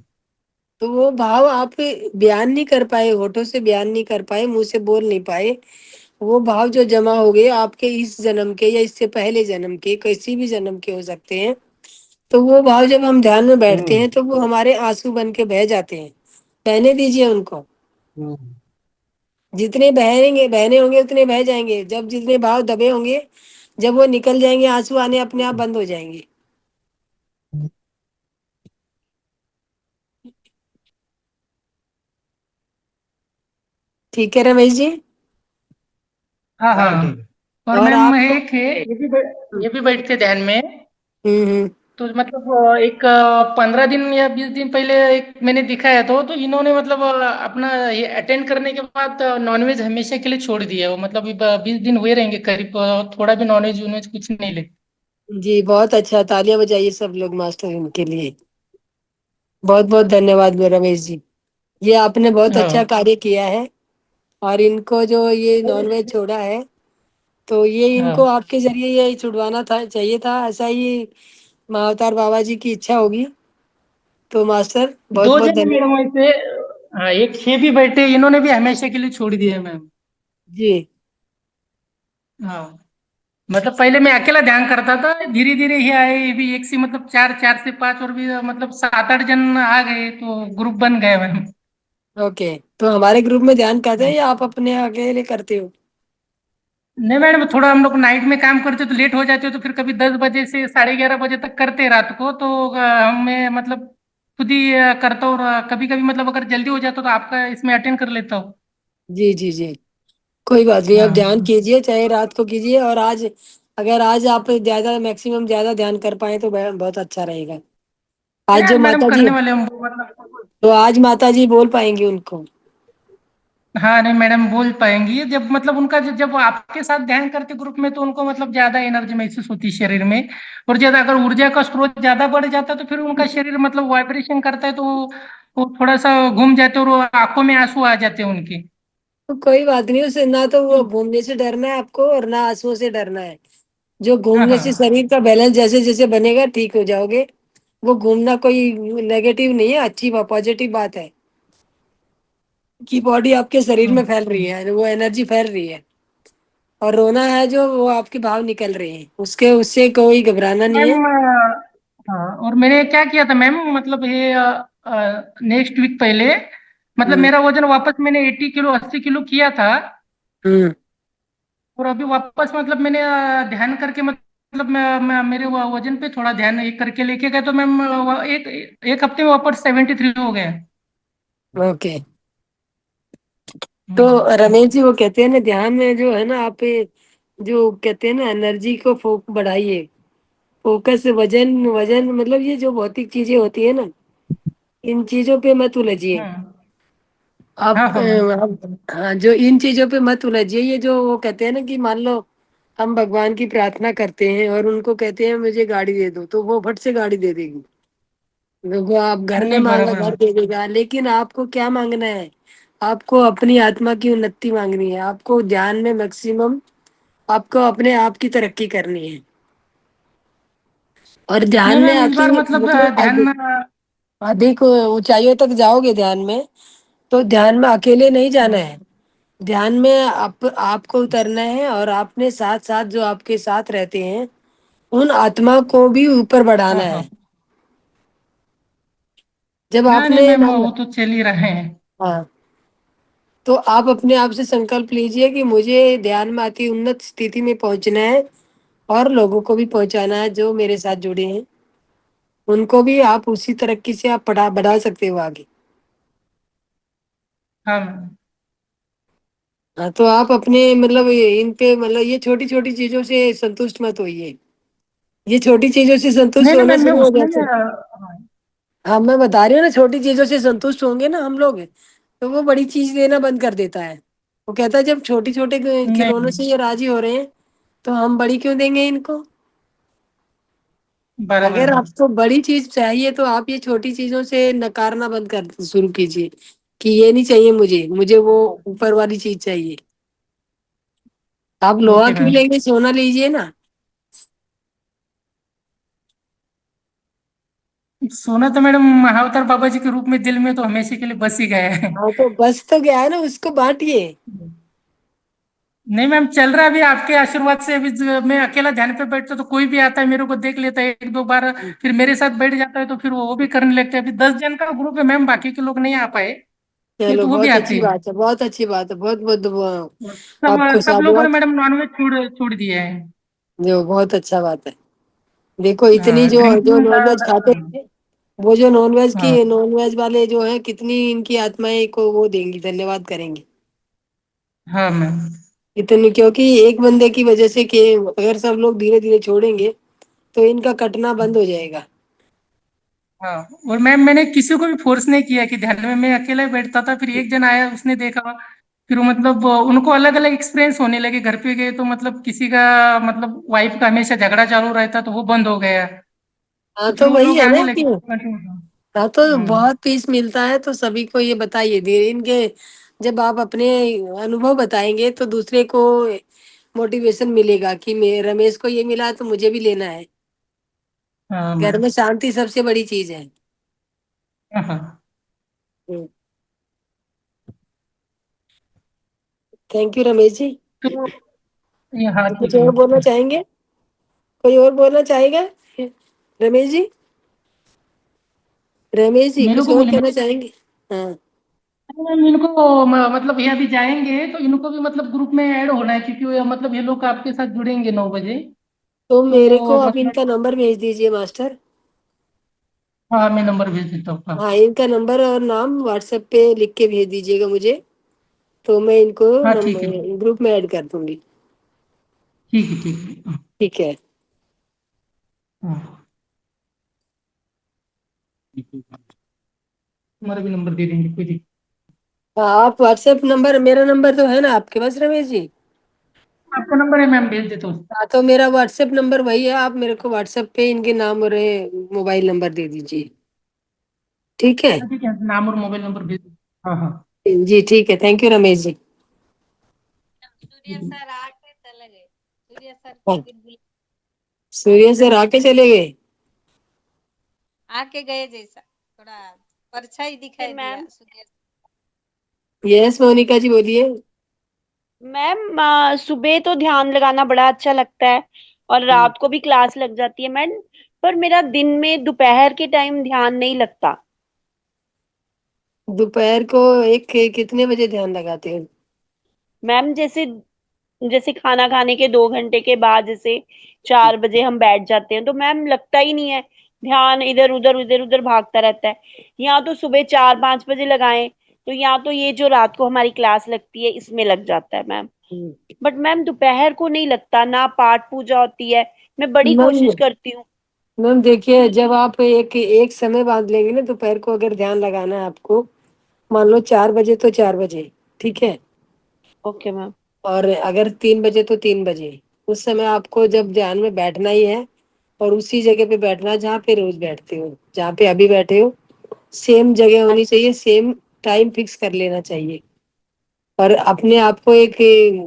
Speaker 1: तो वो भाव आप बयान नहीं कर पाए, होठों से बयान नहीं कर पाए, मुंह से बोल नहीं पाए, वो भाव जो जमा हो गए आपके इस जन्म के या इससे पहले जन्म के, किसी भी जन्म के हो सकते हैं, तो वो भाव जब हम ध्यान में बैठते
Speaker 11: हम्म।
Speaker 1: हैं तो वो हमारे आंसू बन के बह जाते हैं। बहने दीजिए उनको,
Speaker 11: हम्म।
Speaker 1: जितने बहनेंगे, बहने होंगे उतने बह जाएंगे। जब जितने भाव दबे होंगे, जब वो निकल जाएंगे, आंसू आने अपने आप बंद हो जाएंगे। ठीक है रमेश जी।
Speaker 10: हाँ
Speaker 11: हाँ,
Speaker 10: हाँ।
Speaker 11: ठीक है।
Speaker 10: और
Speaker 1: और
Speaker 10: मैम
Speaker 1: आपको,
Speaker 10: एक है, ये भी बैठते ध्यान में।
Speaker 1: हम्म।
Speaker 10: तो मतलब एक 15 दिन या 20 दिन पहले एक मैंने दिखाया तो इन्होंने मतलब अपना ये अटेंड करने के बाद नॉनवेज हमेशा के लिए छोड़ दिया। वो मतलब 20 दिन हुए रहेंगे करीब, थोड़ा भी नॉनवेज वॉनवेज कुछ नहीं ले।
Speaker 1: जी बहुत अच्छा, तालियां बजाइए सब लोग मास्टर इनके लिए। बहुत बहुत धन्यवाद रमेश जी, ये आपने बहुत अच्छा
Speaker 10: हाँ।
Speaker 1: कार्य किया है। और इनको जो ये नॉनवेज छोड़ा है, तो ये इनको
Speaker 10: हाँ
Speaker 1: आपके जरिए ये छुड़वाना था, चाहिए था, ऐसा ही महाअवतार बाबा जी की इच्छा होगी। तो मास्टर बहुत
Speaker 10: दो
Speaker 1: बहुत
Speaker 10: जन
Speaker 1: धन्यवाद।
Speaker 10: मैडम ऐसे, हाँ, एक ये भी बैठे, इन्होंने भी हमेशा के लिए छोड़ दिया है मैम।
Speaker 1: जी
Speaker 10: हाँ, मतलब पहले मैं अकेला ध्यान करता था, धीरे धीरे ये आए, ये भी एक से मतलब चार, चार से पांच, और भी मतलब सात आठ जन आ गए, तो ग्रुप बन गए मैम।
Speaker 1: ओके। तो हमारे ग्रुप में ध्यान करते हैं या आप अपने अकेले करते हो?
Speaker 10: नहीं मैडम, थोड़ा हम लोग नाइट में काम करते तो लेट हो जाते हो, तो फिर कभी 10 बजे से 11:30 बजे तक करते रात को, तो मैं मतलब खुद ही करता हूँ, और कभी कभी मतलब अगर जल्दी हो जाता तो आपका इसमें अटेंड कर लेता हूँ।
Speaker 1: जी जी जी, कोई बात नहीं, आप ध्यान
Speaker 10: हाँ,
Speaker 1: कीजिए, चाहे रात को कीजिए। और आज अगर आज आप ज्यादा मैक्सिमम ज्यादा ध्यान कर पाए तो बहुत अच्छा रहेगा। आज
Speaker 10: नहीं
Speaker 1: जो
Speaker 10: आज मैडम
Speaker 1: माता जी,
Speaker 10: करने वाले हम मतलब।
Speaker 1: तो आज माता जी बोल पाएंगी उनको?
Speaker 10: हाँ नहीं मैडम, बोल पाएंगी जब मतलब उनका जब वो आपके साथ ध्यान करते ग्रुप में, तो उनको मतलब ज्यादा एनर्जी महसूस होती है शरीर में। और ज्यादा अगर ऊर्जा का स्रोत ज्यादा बढ़ जाता है, तो फिर उनका शरीर मतलब वाइब्रेशन करता है, तो वो थोड़ा सा घूम जाते हैं, और वो आंखों में आंसू आ जाते हैं उनके।
Speaker 1: तो कोई बात नहीं, उसे ना तो वो घूमने से डरना है आपको और ना आंसुओं से डरना है। जो
Speaker 10: हाँ
Speaker 1: घूमने से
Speaker 10: हाँ
Speaker 1: शरीर का बैलेंस जैसे जैसे बनेगा ठीक हो जाओगे। वो घूमना कोई नेगेटिव नहीं है, अच्छी पॉजिटिव बात है कि बॉडी आपके शरीर में फैल रही है, वो एनर्जी फैल रही है। और रोना है जो वो आपके भाव निकल रहे हैं, उसके उससे कोई घबराना नहीं है।
Speaker 10: मैम। हाँ, और मैंने क्या किया था मैम, मतलब ये नेक्स्ट वीक पहले, मतलब
Speaker 1: हम्म
Speaker 10: मेरा वजन वापस मैंने 80 किलो 80 किलो किया था।
Speaker 1: हम्म।
Speaker 10: और अभी वापस मतलब मैंने ध्यान करके मतलब मेरे वजन पे थोड़ा ध्यान एक करके लेके गए, तो मैम एक एक हफ्ते में वापस 73 हो गए।
Speaker 1: ओके। तो रमेश जी, वो कहते हैं ना ध्यान में जो है ना आप जो कहते हैं ना एनर्जी को बढ़ाइए। फोकस, वजन वजन मतलब ये जो भौतिक चीजें होती है ना, इन चीजों पे मत उलझिए।
Speaker 10: हाँ हाँ
Speaker 1: आप
Speaker 10: हाँ मैम।
Speaker 1: हाँ, जो इन चीजों पे मत उलझिए। ये जो वो कहते हैं ना कि मान लो हम भगवान की प्रार्थना करते हैं और उनको कहते हैं मुझे गाड़ी दे दो, तो वो फट से गाड़ी दे देगी। देखो, आप घर ने
Speaker 10: नहीं,
Speaker 1: मांगा
Speaker 10: बराबर
Speaker 1: घर
Speaker 10: है।
Speaker 1: दे देगा, लेकिन आपको क्या मांगना है? आपको अपनी आत्मा की उन्नति मांगनी है, आपको ध्यान में मैक्सिमम आपको अपने आप की तरक्की करनी है। और
Speaker 10: नहीं
Speaker 1: ध्यान में
Speaker 10: मैम, इस
Speaker 1: आके
Speaker 10: बार मतलब
Speaker 1: मतलब
Speaker 10: ध्यान।
Speaker 1: अधिक ऊंचाइयों तक जाओगे ध्यान में, तो ध्यान में अकेले नहीं जाना है। ध्यान में आपको उतरना है और आपने साथ साथ जो आपके साथ रहते हैं उन आत्मा को भी ऊपर बढ़ाना
Speaker 10: हाँ हाँ।
Speaker 1: है। जब
Speaker 10: हाँ नहीं
Speaker 1: आपने
Speaker 10: मैम, वो तो चल ही रहे हैं।
Speaker 1: हाँ, तो आप अपने आप से संकल्प लीजिए कि मुझे ध्यान में अति उन्नत स्थिति में पहुंचना है और लोगों को भी पहुंचाना है जो मेरे साथ जुड़े हैं। उनको भी आप उसी तरक्की से आप बढ़ा सकते हो आगे।
Speaker 10: हाँ मैम।
Speaker 1: हाँ, तो आप अपने मतलब इन पे मतलब ये छोटी छोटी चीजों से संतुष्ट मत होइए। ये छोटी चीजों से संतुष्ट
Speaker 10: नहीं नहीं
Speaker 1: होना
Speaker 10: मैम, मैं
Speaker 1: शुरू हो
Speaker 10: उसमें
Speaker 1: जाते हैं।
Speaker 10: हाँ
Speaker 1: हाँ, मैं बता रही हूँ ना, छोटी चीजों से संतुष्ट होंगे ना हम लोग, तो वो बड़ी चीज देना बंद कर देता है। वो कहता है जब छोटी छोटे खिलौनों
Speaker 10: नहीं,
Speaker 1: से ये राजी हो रहे हैं तो हम बड़ी क्यों देंगे इनको?
Speaker 10: बराबर
Speaker 1: अगर
Speaker 10: मैम।
Speaker 1: आपको बड़ी चीज चाहिए तो आप ये छोटी चीजों से नकारना बंद कर शुरू कीजिए कि ये नहीं चाहिए मुझे, मुझे वो ऊपर वाली चीज चाहिए। आप लोहा
Speaker 10: ओके
Speaker 1: क्यों
Speaker 10: मैम।
Speaker 1: लेंगे, सोना लीजिए ना।
Speaker 10: सोना तो मैडम महाअवतार बाबा जी के रूप में दिल में तो हमेशा के लिए बस ही गया है।
Speaker 1: हाँ, तो बस तो गया है ना, उसको बांटिए।
Speaker 10: नहीं मैम, चल रहा है अभी आपके आशीर्वाद से। अभी मैं अकेला ध्यान पे बैठता तो कोई भी आता है, मेरे को देख लेता है एक दो बार, फिर मेरे साथ बैठ जाता है, तो फिर वो भी करने लगते हैं। अभी 10 जन का ग्रुप है मैम, बाकी के लोग नहीं आ पाए, नहीं
Speaker 1: चलो,
Speaker 10: तो वो भी
Speaker 1: बहुत
Speaker 10: आते
Speaker 1: अच्छी
Speaker 10: हैं।
Speaker 1: बात है, बहुत अच्छी बात है, बहुत बहुत
Speaker 10: सब
Speaker 1: आपको
Speaker 10: सब लोगों ने
Speaker 1: साधुवाद।
Speaker 10: मैडम नॉनवेज छोड़ छोड़ दिया है।
Speaker 1: जो बहुत अच्छा बात है। देखो, इतनी जो जो
Speaker 10: ड्रिंकिंग।
Speaker 1: नॉनवेज खाते हैं, वो जो
Speaker 10: हाँ
Speaker 1: नॉनवेज वाले जो है, कितनी इनकी आत्माएं को वो देंगी, धन्यवाद करेंगी।
Speaker 10: हाँ मैम।
Speaker 1: इतनी, क्योंकि एक बंदे की वजह से कि अगर सब लोग धीरे धीरे छोड़ेंगे तो इनका कटना बंद हो जाएगा।
Speaker 10: हाँ, और मैम मैंने किसी को भी फोर्स नहीं किया कि ध्यान में, मैं अकेला ही बैठता था, फिर एक जन आया, उसने देखा, फिर वो मतलब उनको अलग अलग एक्सपीरियंस होने लगे। घर पे गए तो मतलब किसी का मतलब वाइफ का हमेशा झगड़ा चालू रहता, तो वो बंद हो गया।
Speaker 1: हाँ,
Speaker 10: तो फिर
Speaker 1: तो
Speaker 10: वो
Speaker 1: वही
Speaker 10: लोग
Speaker 1: है
Speaker 10: आने
Speaker 1: ना
Speaker 10: लगे
Speaker 1: कि
Speaker 10: कंटिन्यू।
Speaker 1: हाँ, तो
Speaker 10: हम्म।
Speaker 1: बहुत पीस मिलता है, तो सभी को ये बताइए धीरे इनके। जब आप अपने अनुभव बताएंगे तो दूसरे को मोटिवेशन मिलेगा कि मैं रमेश को ये मिला तो मुझे भी लेना है।
Speaker 10: हाँ
Speaker 1: घर
Speaker 10: मैम।
Speaker 1: में शांति सबसे बड़ी चीज है।
Speaker 10: हाँ हाँ।
Speaker 1: थैंक यू रमेश जी।
Speaker 10: तो ये हाँ
Speaker 1: कुछ
Speaker 10: ठीक है
Speaker 1: और बोलना
Speaker 10: मैम।
Speaker 1: चाहेंगे? कोई और बोलना चाहेगा? रमेश जी, रमेश जी
Speaker 10: मेरे
Speaker 1: कुछ
Speaker 10: को
Speaker 1: और
Speaker 10: बोले
Speaker 1: कहना चाहेंगे? हाँ,
Speaker 10: मैम, इनको मतलब ये अभी जाएंगे तो इनको भी मतलब ग्रुप में ऐड होना है, क्योंकि मतलब ये लोग आपके साथ जुड़ेंगे 9 बजे।
Speaker 1: तो मेरे को
Speaker 10: तो
Speaker 1: आप
Speaker 10: मतलब
Speaker 1: इनका नंबर भेज दीजिए मास्टर।
Speaker 10: हाँ, मैं नंबर भेज देता हूँ। हाँ
Speaker 1: हाँ, इनका नंबर और नाम व्हाट्सएप पे लिख के भेज दीजिएगा मुझे, तो मैं इनको
Speaker 10: हाँ ठीक है।
Speaker 1: ग्रुप में ऐड कर दूंगी।
Speaker 10: ठीक है ठीक है। हाँ
Speaker 1: ठीक है।
Speaker 10: हाँ, ठीक है। तुम्हारा भी नंबर दे देंगे, कोई दिक्कत
Speaker 1: हाँ, आप व्हाट्सएप नंबर, मेरा नंबर तो है ना आपके पास रमेश जी?
Speaker 10: नहीं। आपका नंबर है मैम, भेज देता हूँ।
Speaker 1: हाँ, तो मेरा व्हाट्सएप नंबर वही है, आप मेरे को व्हाट्सएप पे इनके नाम और मोबाइल नंबर दे दीजिए। ठीक है।
Speaker 10: हाँ, ठीक है, नाम और मोबाइल नंबर भेज दो। हाँ हाँ।
Speaker 1: जी ठीक है, thank you Ramesh ji.
Speaker 9: Surya sir आके चले गए। सूर्य सर
Speaker 1: हाँ,
Speaker 9: फिर
Speaker 1: सूर्य सर आके चले गए।
Speaker 9: आके गए जैसा थोड़ा परछाई दिखाई दिया
Speaker 12: मैम
Speaker 9: सूर्य।
Speaker 1: यस मोनिका जी बोलिए।
Speaker 12: मैम सुबह तो ध्यान लगाना बड़ा अच्छा लगता है और रात को भी क्लास लग जाती है मैम। पर मेरा दिन में दोपहर के टाइम ध्यान नहीं लगता।
Speaker 1: दोपहर को एक कितने बजे ध्यान लगाते हो?
Speaker 12: मैम जैसे जैसे खाना खाने के 2 घंटे के बाद जैसे 4 बजे हम बैठ जाते हैं तो मैम लगता ही नहीं है। ध्यान इधर उधर भागता रहता है। या तो सुबह 4-5 बजे लगाएं तो या तो ये जो रात को हमारी क्लास लगती है इसमें लग जाता है मैम। बट मैम दोपहर को नहीं लगता, ना पाठ पूजा होती है। मैं बड़ी
Speaker 1: मैम,
Speaker 12: कोशिश करती हूँ।
Speaker 1: मैम देखिए, जब आप एक एक समय बांध लेंगे ना दोपहर को, अगर ध्यान लगाना है आपको, मान लो 4 बजे तो 4 बजे, ठीक है।
Speaker 12: Okay ma'am.
Speaker 1: और अगर 3 बजे तो 3 बजे, उस समय आपको जब ध्यान में बैठना ही है, और उसी जगह पे बैठना है जहाँ पे रोज बैठते हो, जहाँ पे अभी बैठे हो, सेम जगह होनी चाहिए, सेम टाइम फिक्स कर लेना चाहिए। और अपने आप को एक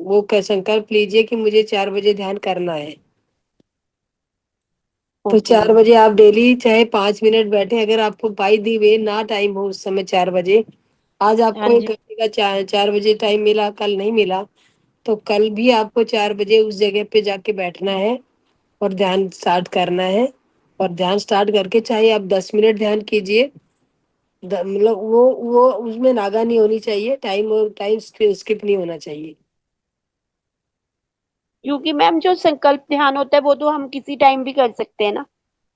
Speaker 1: वो संकल्प लीजिए कि मुझे 4 बजे ध्यान करना है। तो
Speaker 12: ओके
Speaker 1: चार
Speaker 12: मैम।
Speaker 1: बजे आप डेली चाहे 5 मिनट बैठे, अगर आपको बाई दी वे ना टाइम हो उस समय 4 बजे, आज
Speaker 12: हाँ
Speaker 1: आपको एक
Speaker 12: जी।
Speaker 1: घंटे का 4 बजे टाइम मिला, कल नहीं मिला, तो कल भी आपको 4 बजे उस जगह पे जाके बैठना है और ध्यान स्टार्ट करना है। और ध्यान स्टार्ट करके चाहे आप 10 मिनट ध्यान कीजिए, मतलब वो उसमें नागा नहीं होनी चाहिए, टाइम और टाइम स्किप नहीं होना चाहिए।
Speaker 12: क्योंकि मैम जो संकल्प ध्यान होता है वो तो हम किसी टाइम भी कर सकते हैं ना।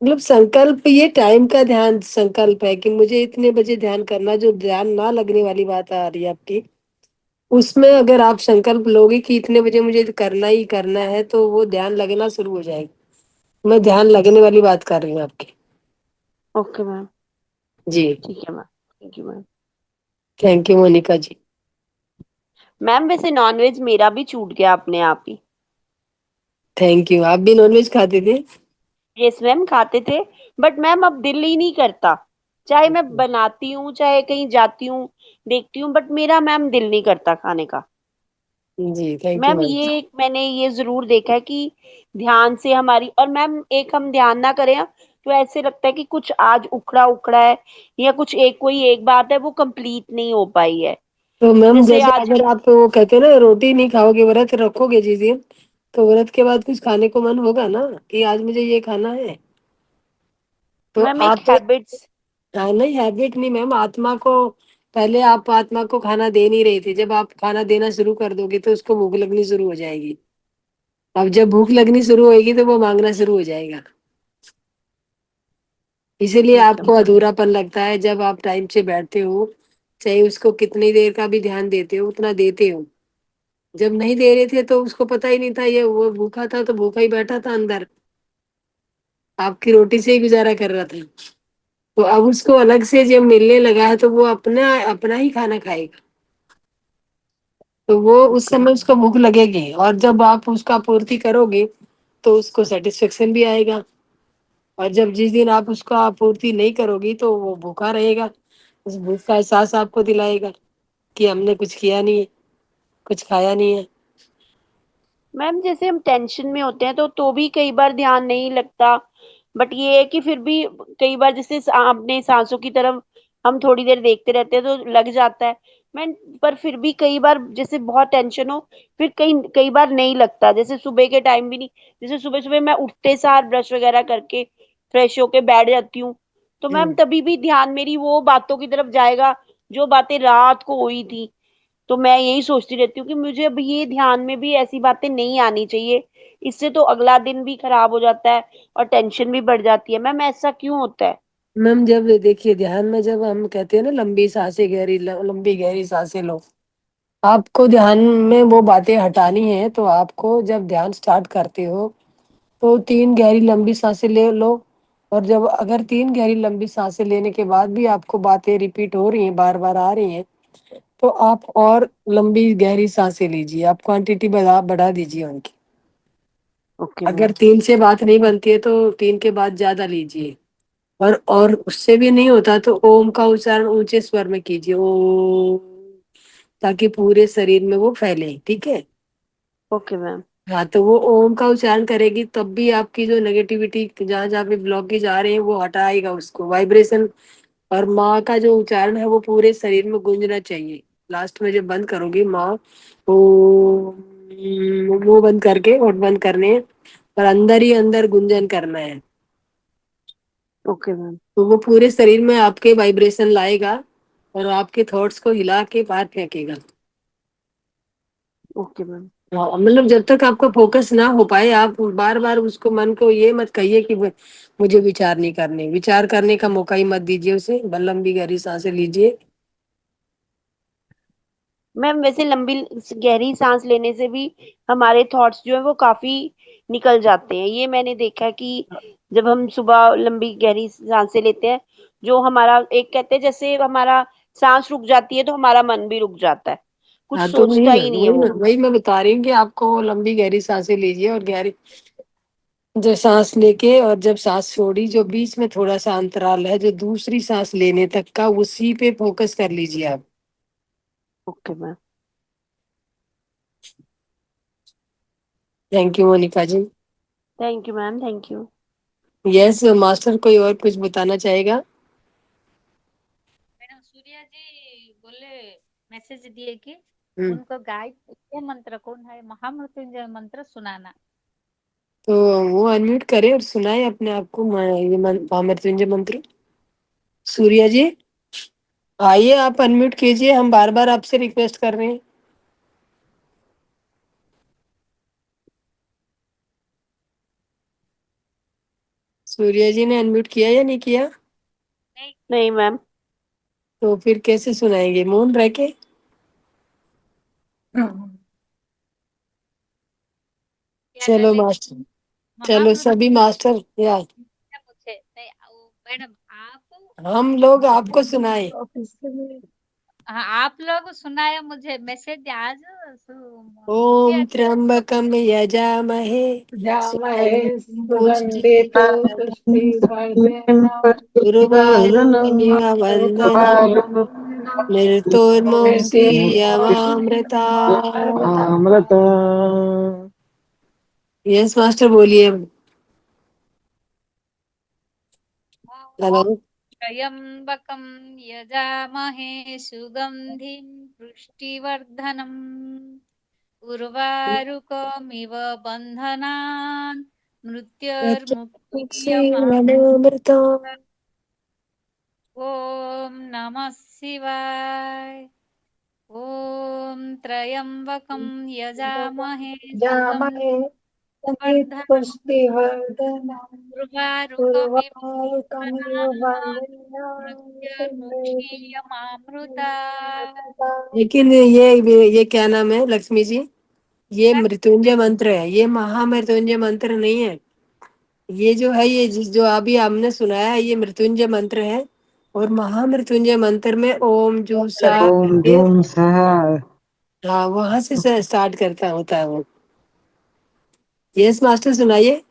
Speaker 1: मतलब संकल्प, ये टाइम का ध्यान संकल्प है कि मुझे इतने बजे ध्यान करना, जो ध्यान ना लगने वाली बात आ रही है आपकी, उसमें अगर आप संकल्प लोगे कि इतने बजे मुझे करना ही करना है, तो वो ध्यान लगना शुरू हो जाएगा। मैं ध्यान लगने वाली बात कर रही हूँ आपकी।
Speaker 12: Okay ma'am.
Speaker 1: जी।
Speaker 12: ठीक है ma'am. Thank you ma'am.
Speaker 1: Thank you Monika ji.
Speaker 12: Ma'am वैसे नॉनवेज मेरा भी छूट गया अपने आप ही।
Speaker 1: Thank you. आप भी नॉनवेज खाते थे?
Speaker 12: यस मैम खाते थे। बट मैम अब दिल ही नहीं करता। चाहे मैं बनाती हूँ चाहे कहीं जाती हूँ देखती हूँ बट मेरा मैम दिल नहीं करता खाने का।
Speaker 1: जी थैंक यू
Speaker 12: मैम
Speaker 1: मैम।
Speaker 12: मैंने ये जरूर देखा है कि ध्यान से हमारी, और मैम एक हम ध्यान ना करें तो ऐसे लगता है कि कुछ आज उखड़ा उखड़ा है या कुछ एक कोई एक बात है वो कंप्लीट नहीं हो पाई है।
Speaker 1: तो मैम
Speaker 12: जैसे
Speaker 1: जैसे
Speaker 12: आज
Speaker 1: अगर आप वो कहते हैं ना, रोटी नहीं खाओगे, व्रत रखोगे जिस दिन, तो व्रत के बाद कुछ खाने को मन होगा ना कि आज मुझे ये खाना है। तो
Speaker 12: मैम एक
Speaker 1: आप,
Speaker 12: हैबिट्स।
Speaker 1: हाँ, नहीं हैबिट नहीं मैम, आत्मा को, पहले आप आत्मा को खाना दे नहीं रही थी, जब आप खाना देना शुरू कर दोगे तो उसको भूख लगनी शुरू हो जाएगी। अब जब भूख लगनी शुरू होगी तो वो मांगना शुरू हो जाएगा। इसीलिए
Speaker 12: ठीक है
Speaker 1: आपको अधूरापन लगता है जब आप टाइम से बैठते हो, चाहे उसको कितनी देर का भी ध्यान देते हो, उतना देते हो। जब नहीं दे रहे थे तो उसको पता ही नहीं था, ये वो भूखा था तो भूखा ही बैठा था अंदर, आपकी रोटी से ही गुजारा कर रहा था। तो अब उसको अलग से जब मिलने लगा है तो वो अपना अपना ही खाना खाएगा। तो वो उस
Speaker 12: ओके
Speaker 1: समय उसको भूख लगेगी, और जब आप उसका पूर्ति करोगे तो उसको सेटिस्फेक्शन भी आएगा। और जब जिस दिन आप उसका आपूर्ति नहीं करोगी तो वो भूखा रहेगा, उस भूख का एहसास आपको दिलाएगा कि हमने कुछ किया नहीं है, कुछ खाया नहीं है।
Speaker 12: मैम जैसे हम टेंशन में होते हैं तो भी कई बार ध्यान नहीं लगता, बट ये है कि फिर भी कई बार जैसे अपने सांसों की तरफ हम थोड़ी देर देखते रहते हैं तो लग जाता है मैम। पर फिर भी कई बार जैसे बहुत टेंशन हो, फिर कई कई बार नहीं लगता, जैसे सुबह के टाइम भी नहीं। जैसे सुबह सुबह मैं उठते सार ब्रश वगैरह करके फ्रेश होके बैठ जाती हूँ, तो मैम तभी भी ध्यान मेरी वो बातों की तरफ जाएगा जो बातें रात को हुई थी। तो मैं यही सोचती रहती हूँ कि मुझे अब ये ध्यान में भी ऐसी बातें नहीं आनी चाहिए, इससे तो अगला दिन भी खराब हो जाता है और टेंशन भी बढ़ जाती है। मैम ऐसा क्यों होता है?
Speaker 1: मैम जब देखिए ध्यान में जब हम कहते हैं ना लंबी सांसें गहरी लंबी गहरी सांसें लो, आपको ध्यान में वो बातें हटानी है तो आपको जब ध्यान स्टार्ट करते हो तो 3 गहरी लंबी सांसें ले लो। और जब अगर 3 गहरी लंबी सांसें लेने के बाद भी आपको बातें रिपीट हो रही हैं, बार बार आ रही हैं, तो आप और लंबी गहरी सांसें लीजिए, आप क्वांटिटी बढ़ा बढ़ा दीजिए उनकी।
Speaker 12: ओके
Speaker 1: अगर
Speaker 12: मैम।
Speaker 1: 3 से बात नहीं बनती है तो 3 के बाद ज्यादा लीजिए। और उससे भी नहीं होता तो ओम का उच्चारण ऊंचे स्वर में कीजिए, ओम, ताकि पूरे शरीर में वो फैले। ठीक है।
Speaker 12: Okay ma'am.
Speaker 1: हाँ, तो वो ओम का उच्चारण करेगी तब भी आपकी जो नेगेटिविटी जहाँ जहाँ पे ब्लॉकेज आ रहे हैं वो हटाएगा उसको, वाइब्रेशन। और माँ का जो उच्चारण है वो पूरे शरीर में गूंजना चाहिए। लास्ट में जब बंद करोगी माँ, ओ, वो बंद करके होठ बंद करने हैं, और अंदर ही अंदर गुंजन करना है।
Speaker 12: Okay ma'am.
Speaker 1: तो वो पूरे शरीर में आपके वाइब्रेशन लाएगा और आपके थॉट्स को हिला के बाहर फेंकेगा।
Speaker 12: Okay ma'am.
Speaker 1: हाँ, मतलब जब तक आपका फोकस ना हो पाए आप बार बार उसको, मन को ये मत कहिए कि मुझे विचार नहीं करने, विचार करने का मौका ही मत दीजिए उसे। लंबी गहरी सांसें लीजिए।
Speaker 12: मैम वैसे लंबी गहरी सांस लेने से भी हमारे थॉट्स जो है वो काफी निकल जाते हैं, ये मैंने देखा कि जब हम सुबह लंबी गहरी सांसें लेते हैं, जो हमारा एक कहते हैं जैसे हमारा सांस रुक जाती है तो हमारा मन भी रुक जाता है, कुछ
Speaker 1: हाँ, तो
Speaker 12: सोचता ही नहीं है वो।
Speaker 1: वही मैं बता रही हूँ कि आपको लंबी गहरी सांसें लीजिए, और गहरी जो सांस लेके और जब सांस छोड़ी, जो बीच में थोड़ा सा अंतराल है जो दूसरी सांस लेने तक का, उसी पे फोकस कर लीजिए आप।
Speaker 12: Okay ma'am.
Speaker 1: Thank you Monika ji.
Speaker 12: Thank you ma'am. Thank you.
Speaker 1: Yes master, कोई और कुछ बताना चाहेगा?
Speaker 9: मैडम सूर्या जी बोले, मैसेज दिए कि
Speaker 1: हम्म।
Speaker 9: उनको गायत्री मंत्र कौन है महामृत्युंजय मंत्र सुनाना।
Speaker 1: तो वो अनम्यूट करे और सुनाए अपने आप को ये महामृत्युंजय मंत्र। सूर्या जी आइए, आप अनम्यूट कीजिए, हम बार बार आपसे रिक्वेस्ट कर रहे हैं। सूर्या जी ने अनम्यूट किया या नहीं किया?
Speaker 9: नहीं।
Speaker 12: नहीं मैम।
Speaker 1: तो फिर कैसे सुनाएंगे, मौन रह के?
Speaker 9: क्या
Speaker 1: चलो
Speaker 9: डालेंगे
Speaker 1: मास्टर, चलो
Speaker 9: महामृत्यु?
Speaker 1: सभी मास्टर या
Speaker 9: पूछे नहीं मैडम आप।
Speaker 1: हम लोग आपको सुनाए।
Speaker 9: हाँ आप लोग सुनाए मुझे मैसेज आज
Speaker 1: ओम
Speaker 9: सूर्या जी।
Speaker 1: त्र्यंबकम यजामहे
Speaker 2: जामहे
Speaker 1: पुष्टि
Speaker 2: सुगंधितो पुष्टिवर्धनम्
Speaker 1: उर्वारुकमिव वन्दना मृत्योर्मुक्षीयमामृता।
Speaker 5: अमृत।
Speaker 1: यस मास्टर बोलिए। हेलो।
Speaker 9: त्र्यंबकं यजामहे सुगंधिं पुष्टिवर्धनम् उर्वारुकमिव बन्धनान्
Speaker 1: अमृता।
Speaker 9: मृत्योर्मुक्षीयमामृता। ॐ नमः शिवाय। ॐ त्र्यंबकं यजामहे
Speaker 2: जामहे
Speaker 9: सुगन्धिं
Speaker 2: समेत
Speaker 9: वर्धनम्
Speaker 2: पुष्टिवर्धनम्
Speaker 9: उर्वारुकमिव
Speaker 2: उर्वारुकमिव
Speaker 9: बन्धनान्
Speaker 2: बन्धनान्
Speaker 9: मृत्योर्मुक्षीयमामृतात्।
Speaker 1: लेकिन ये क्या नाम है लक्ष्मी जी? ये मृत्युंजय मंत्र है, ये महामृत्युंजय मंत्र नहीं है। ये जो है, ये जो अभी हमने सुनाया है, ये मृत्युंजय मंत्र है। और महामृत्युंजय मंत्र में ओम जूसा
Speaker 5: ओम जूम सहा।
Speaker 1: हाँ, वहां से स्टार्ट करता होता है वो। यस मास्टर सुनाइए।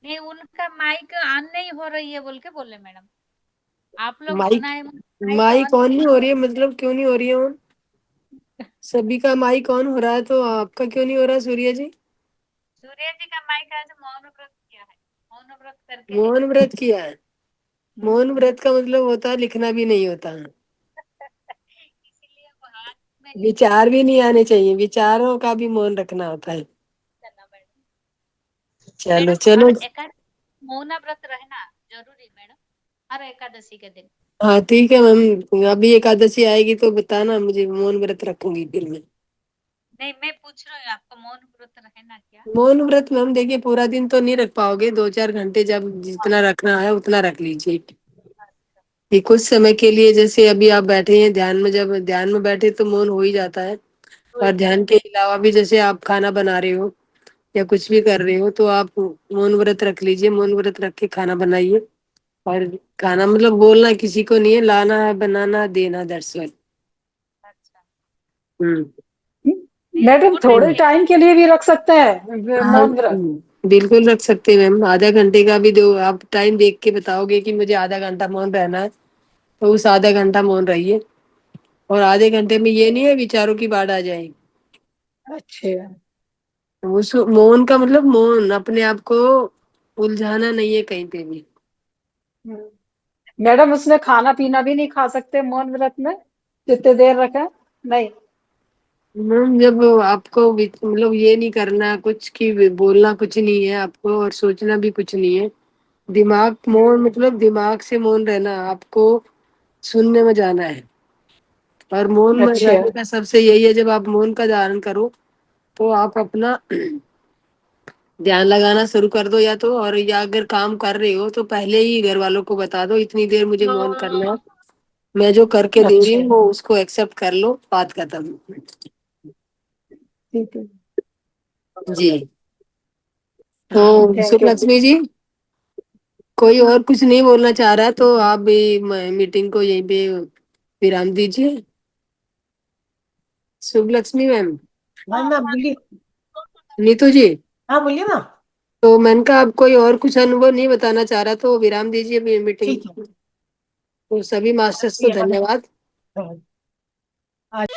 Speaker 9: नहीं उनका माइक ऑन नहीं हो रही है बोल के बोले मैडम। आप लोग
Speaker 1: माइक
Speaker 9: होना है
Speaker 1: माइक ऑन नहीं हो रही है, मतलब क्यों नहीं हो रही है ऑन? सभी का माइक ऑन हो रहा है तो आपका क्यों नहीं हो रहा सूर्य जी?
Speaker 9: सूर्य जी का माइक आज मौन व्रत किया है, मौन व्रत करके
Speaker 1: मौन व्रत किया है? मौन व्रत का मतलब होता है लिखना भी नहीं होता है,
Speaker 9: इसीलिए वो हाथ में
Speaker 1: विचार भी नहीं आने चाहिए, विचारों का भी मौन रखना होता है।
Speaker 9: चला मैडम।
Speaker 1: चलो
Speaker 9: मैडम
Speaker 1: चलो।
Speaker 9: हर मौन व्रत रहना जरूरी मैडम, हर एकादशी के दिन।
Speaker 1: हाँ ठीक है मैम, अभी एकादशी आएगी तो बताना मुझे, मौन व्रत रखूंगी फिर मैं।
Speaker 9: नहीं, मैं पूछ रही हूँ आपका मौन व्रत रहना क्या?
Speaker 1: मौन व्रत मैम देखिए पूरा दिन तो नहीं रख पाओगे, 2-4 घंटे जब जितना रखना है उतना रख लीजिए। कि कुछ समय के लिए, जैसे अभी आप बैठे हैं ध्यान में, जब ध्यान में बैठे तो मौन हो ही जाता है। और ध्यान के अलावा भी जैसे आप खाना बना रहे हो या कुछ भी कर रहे हो तो आप मौन व्रत रख लीजिए, मौन व्रत रख के खाना बनाइए। और खाना मतलब बोलना किसी को नहीं है, लाना है, बनाना, देना, दैट्स ऑल।
Speaker 9: अच्छा,
Speaker 1: हम्म।
Speaker 2: मैडम थोड़े टाइम के लिए भी रख सकते हैं
Speaker 1: हाँ
Speaker 2: मौन व्रत?
Speaker 1: बिल्कुल रख सकते हैं मैम, आधा घंटे का भी दो, आप टाइम देख के बताओगे कि मुझे आधा घंटा मौन रहना है तो उस आधा घंटा मौन रहिए। और आधे घंटे में ये नहीं है विचारों की बाढ़ आ जाए।
Speaker 2: अच्छे।
Speaker 1: उस मौन का मतलब मौन, अपने आप को उलझाना नहीं है कहीं पे भी।
Speaker 2: मैडम उसमें खाना पीना भी नहीं खा सकते मौन व्रत में, जितने देर रखें? नहीं?
Speaker 1: मैम जब आपको मतलब ये नहीं करना कुछ की, बोलना कुछ नहीं है आपको और सोचना भी कुछ नहीं है, दिमाग मौन मतलब दिमाग से मौन रहना, आपको शून्य में जाना है। और मौन में
Speaker 2: अच्छे।
Speaker 1: रहने का सबसे यही है, जब आप मौन का धारण करो तो आप अपना ध्यान लगाना शुरू कर दो या तो, और या अगर काम कर रहे हो तो पहले ही घर वालों को बता दो इतनी देर मुझे मौन करना है, मैं जो करके दे रही
Speaker 2: अच्छे।
Speaker 1: हूँ वो उसको एक्सेप्ट कर लो, बात खत्म।
Speaker 2: ठीक है।
Speaker 1: जी। तो
Speaker 2: thank
Speaker 1: Shubh
Speaker 2: you.
Speaker 1: Lakshmi ji, कोई और कुछ नहीं बोलना चाह रहा तो आप भी मीटिंग को यहीं पे विराम दीजिए। शुभ लक्ष्मी मैम।
Speaker 6: हाँ मैम बोलिए।
Speaker 1: नीतू जी,
Speaker 6: हाँ बोलिए मैम।
Speaker 1: तो मैंने कहा आप कोई और कुछ अनुभव नहीं बताना चाह रहा तो विराम दीजिए मीटिंग।
Speaker 6: ठीक है।
Speaker 1: तो सभी मास्टर्स को धन्यवाद।
Speaker 6: आज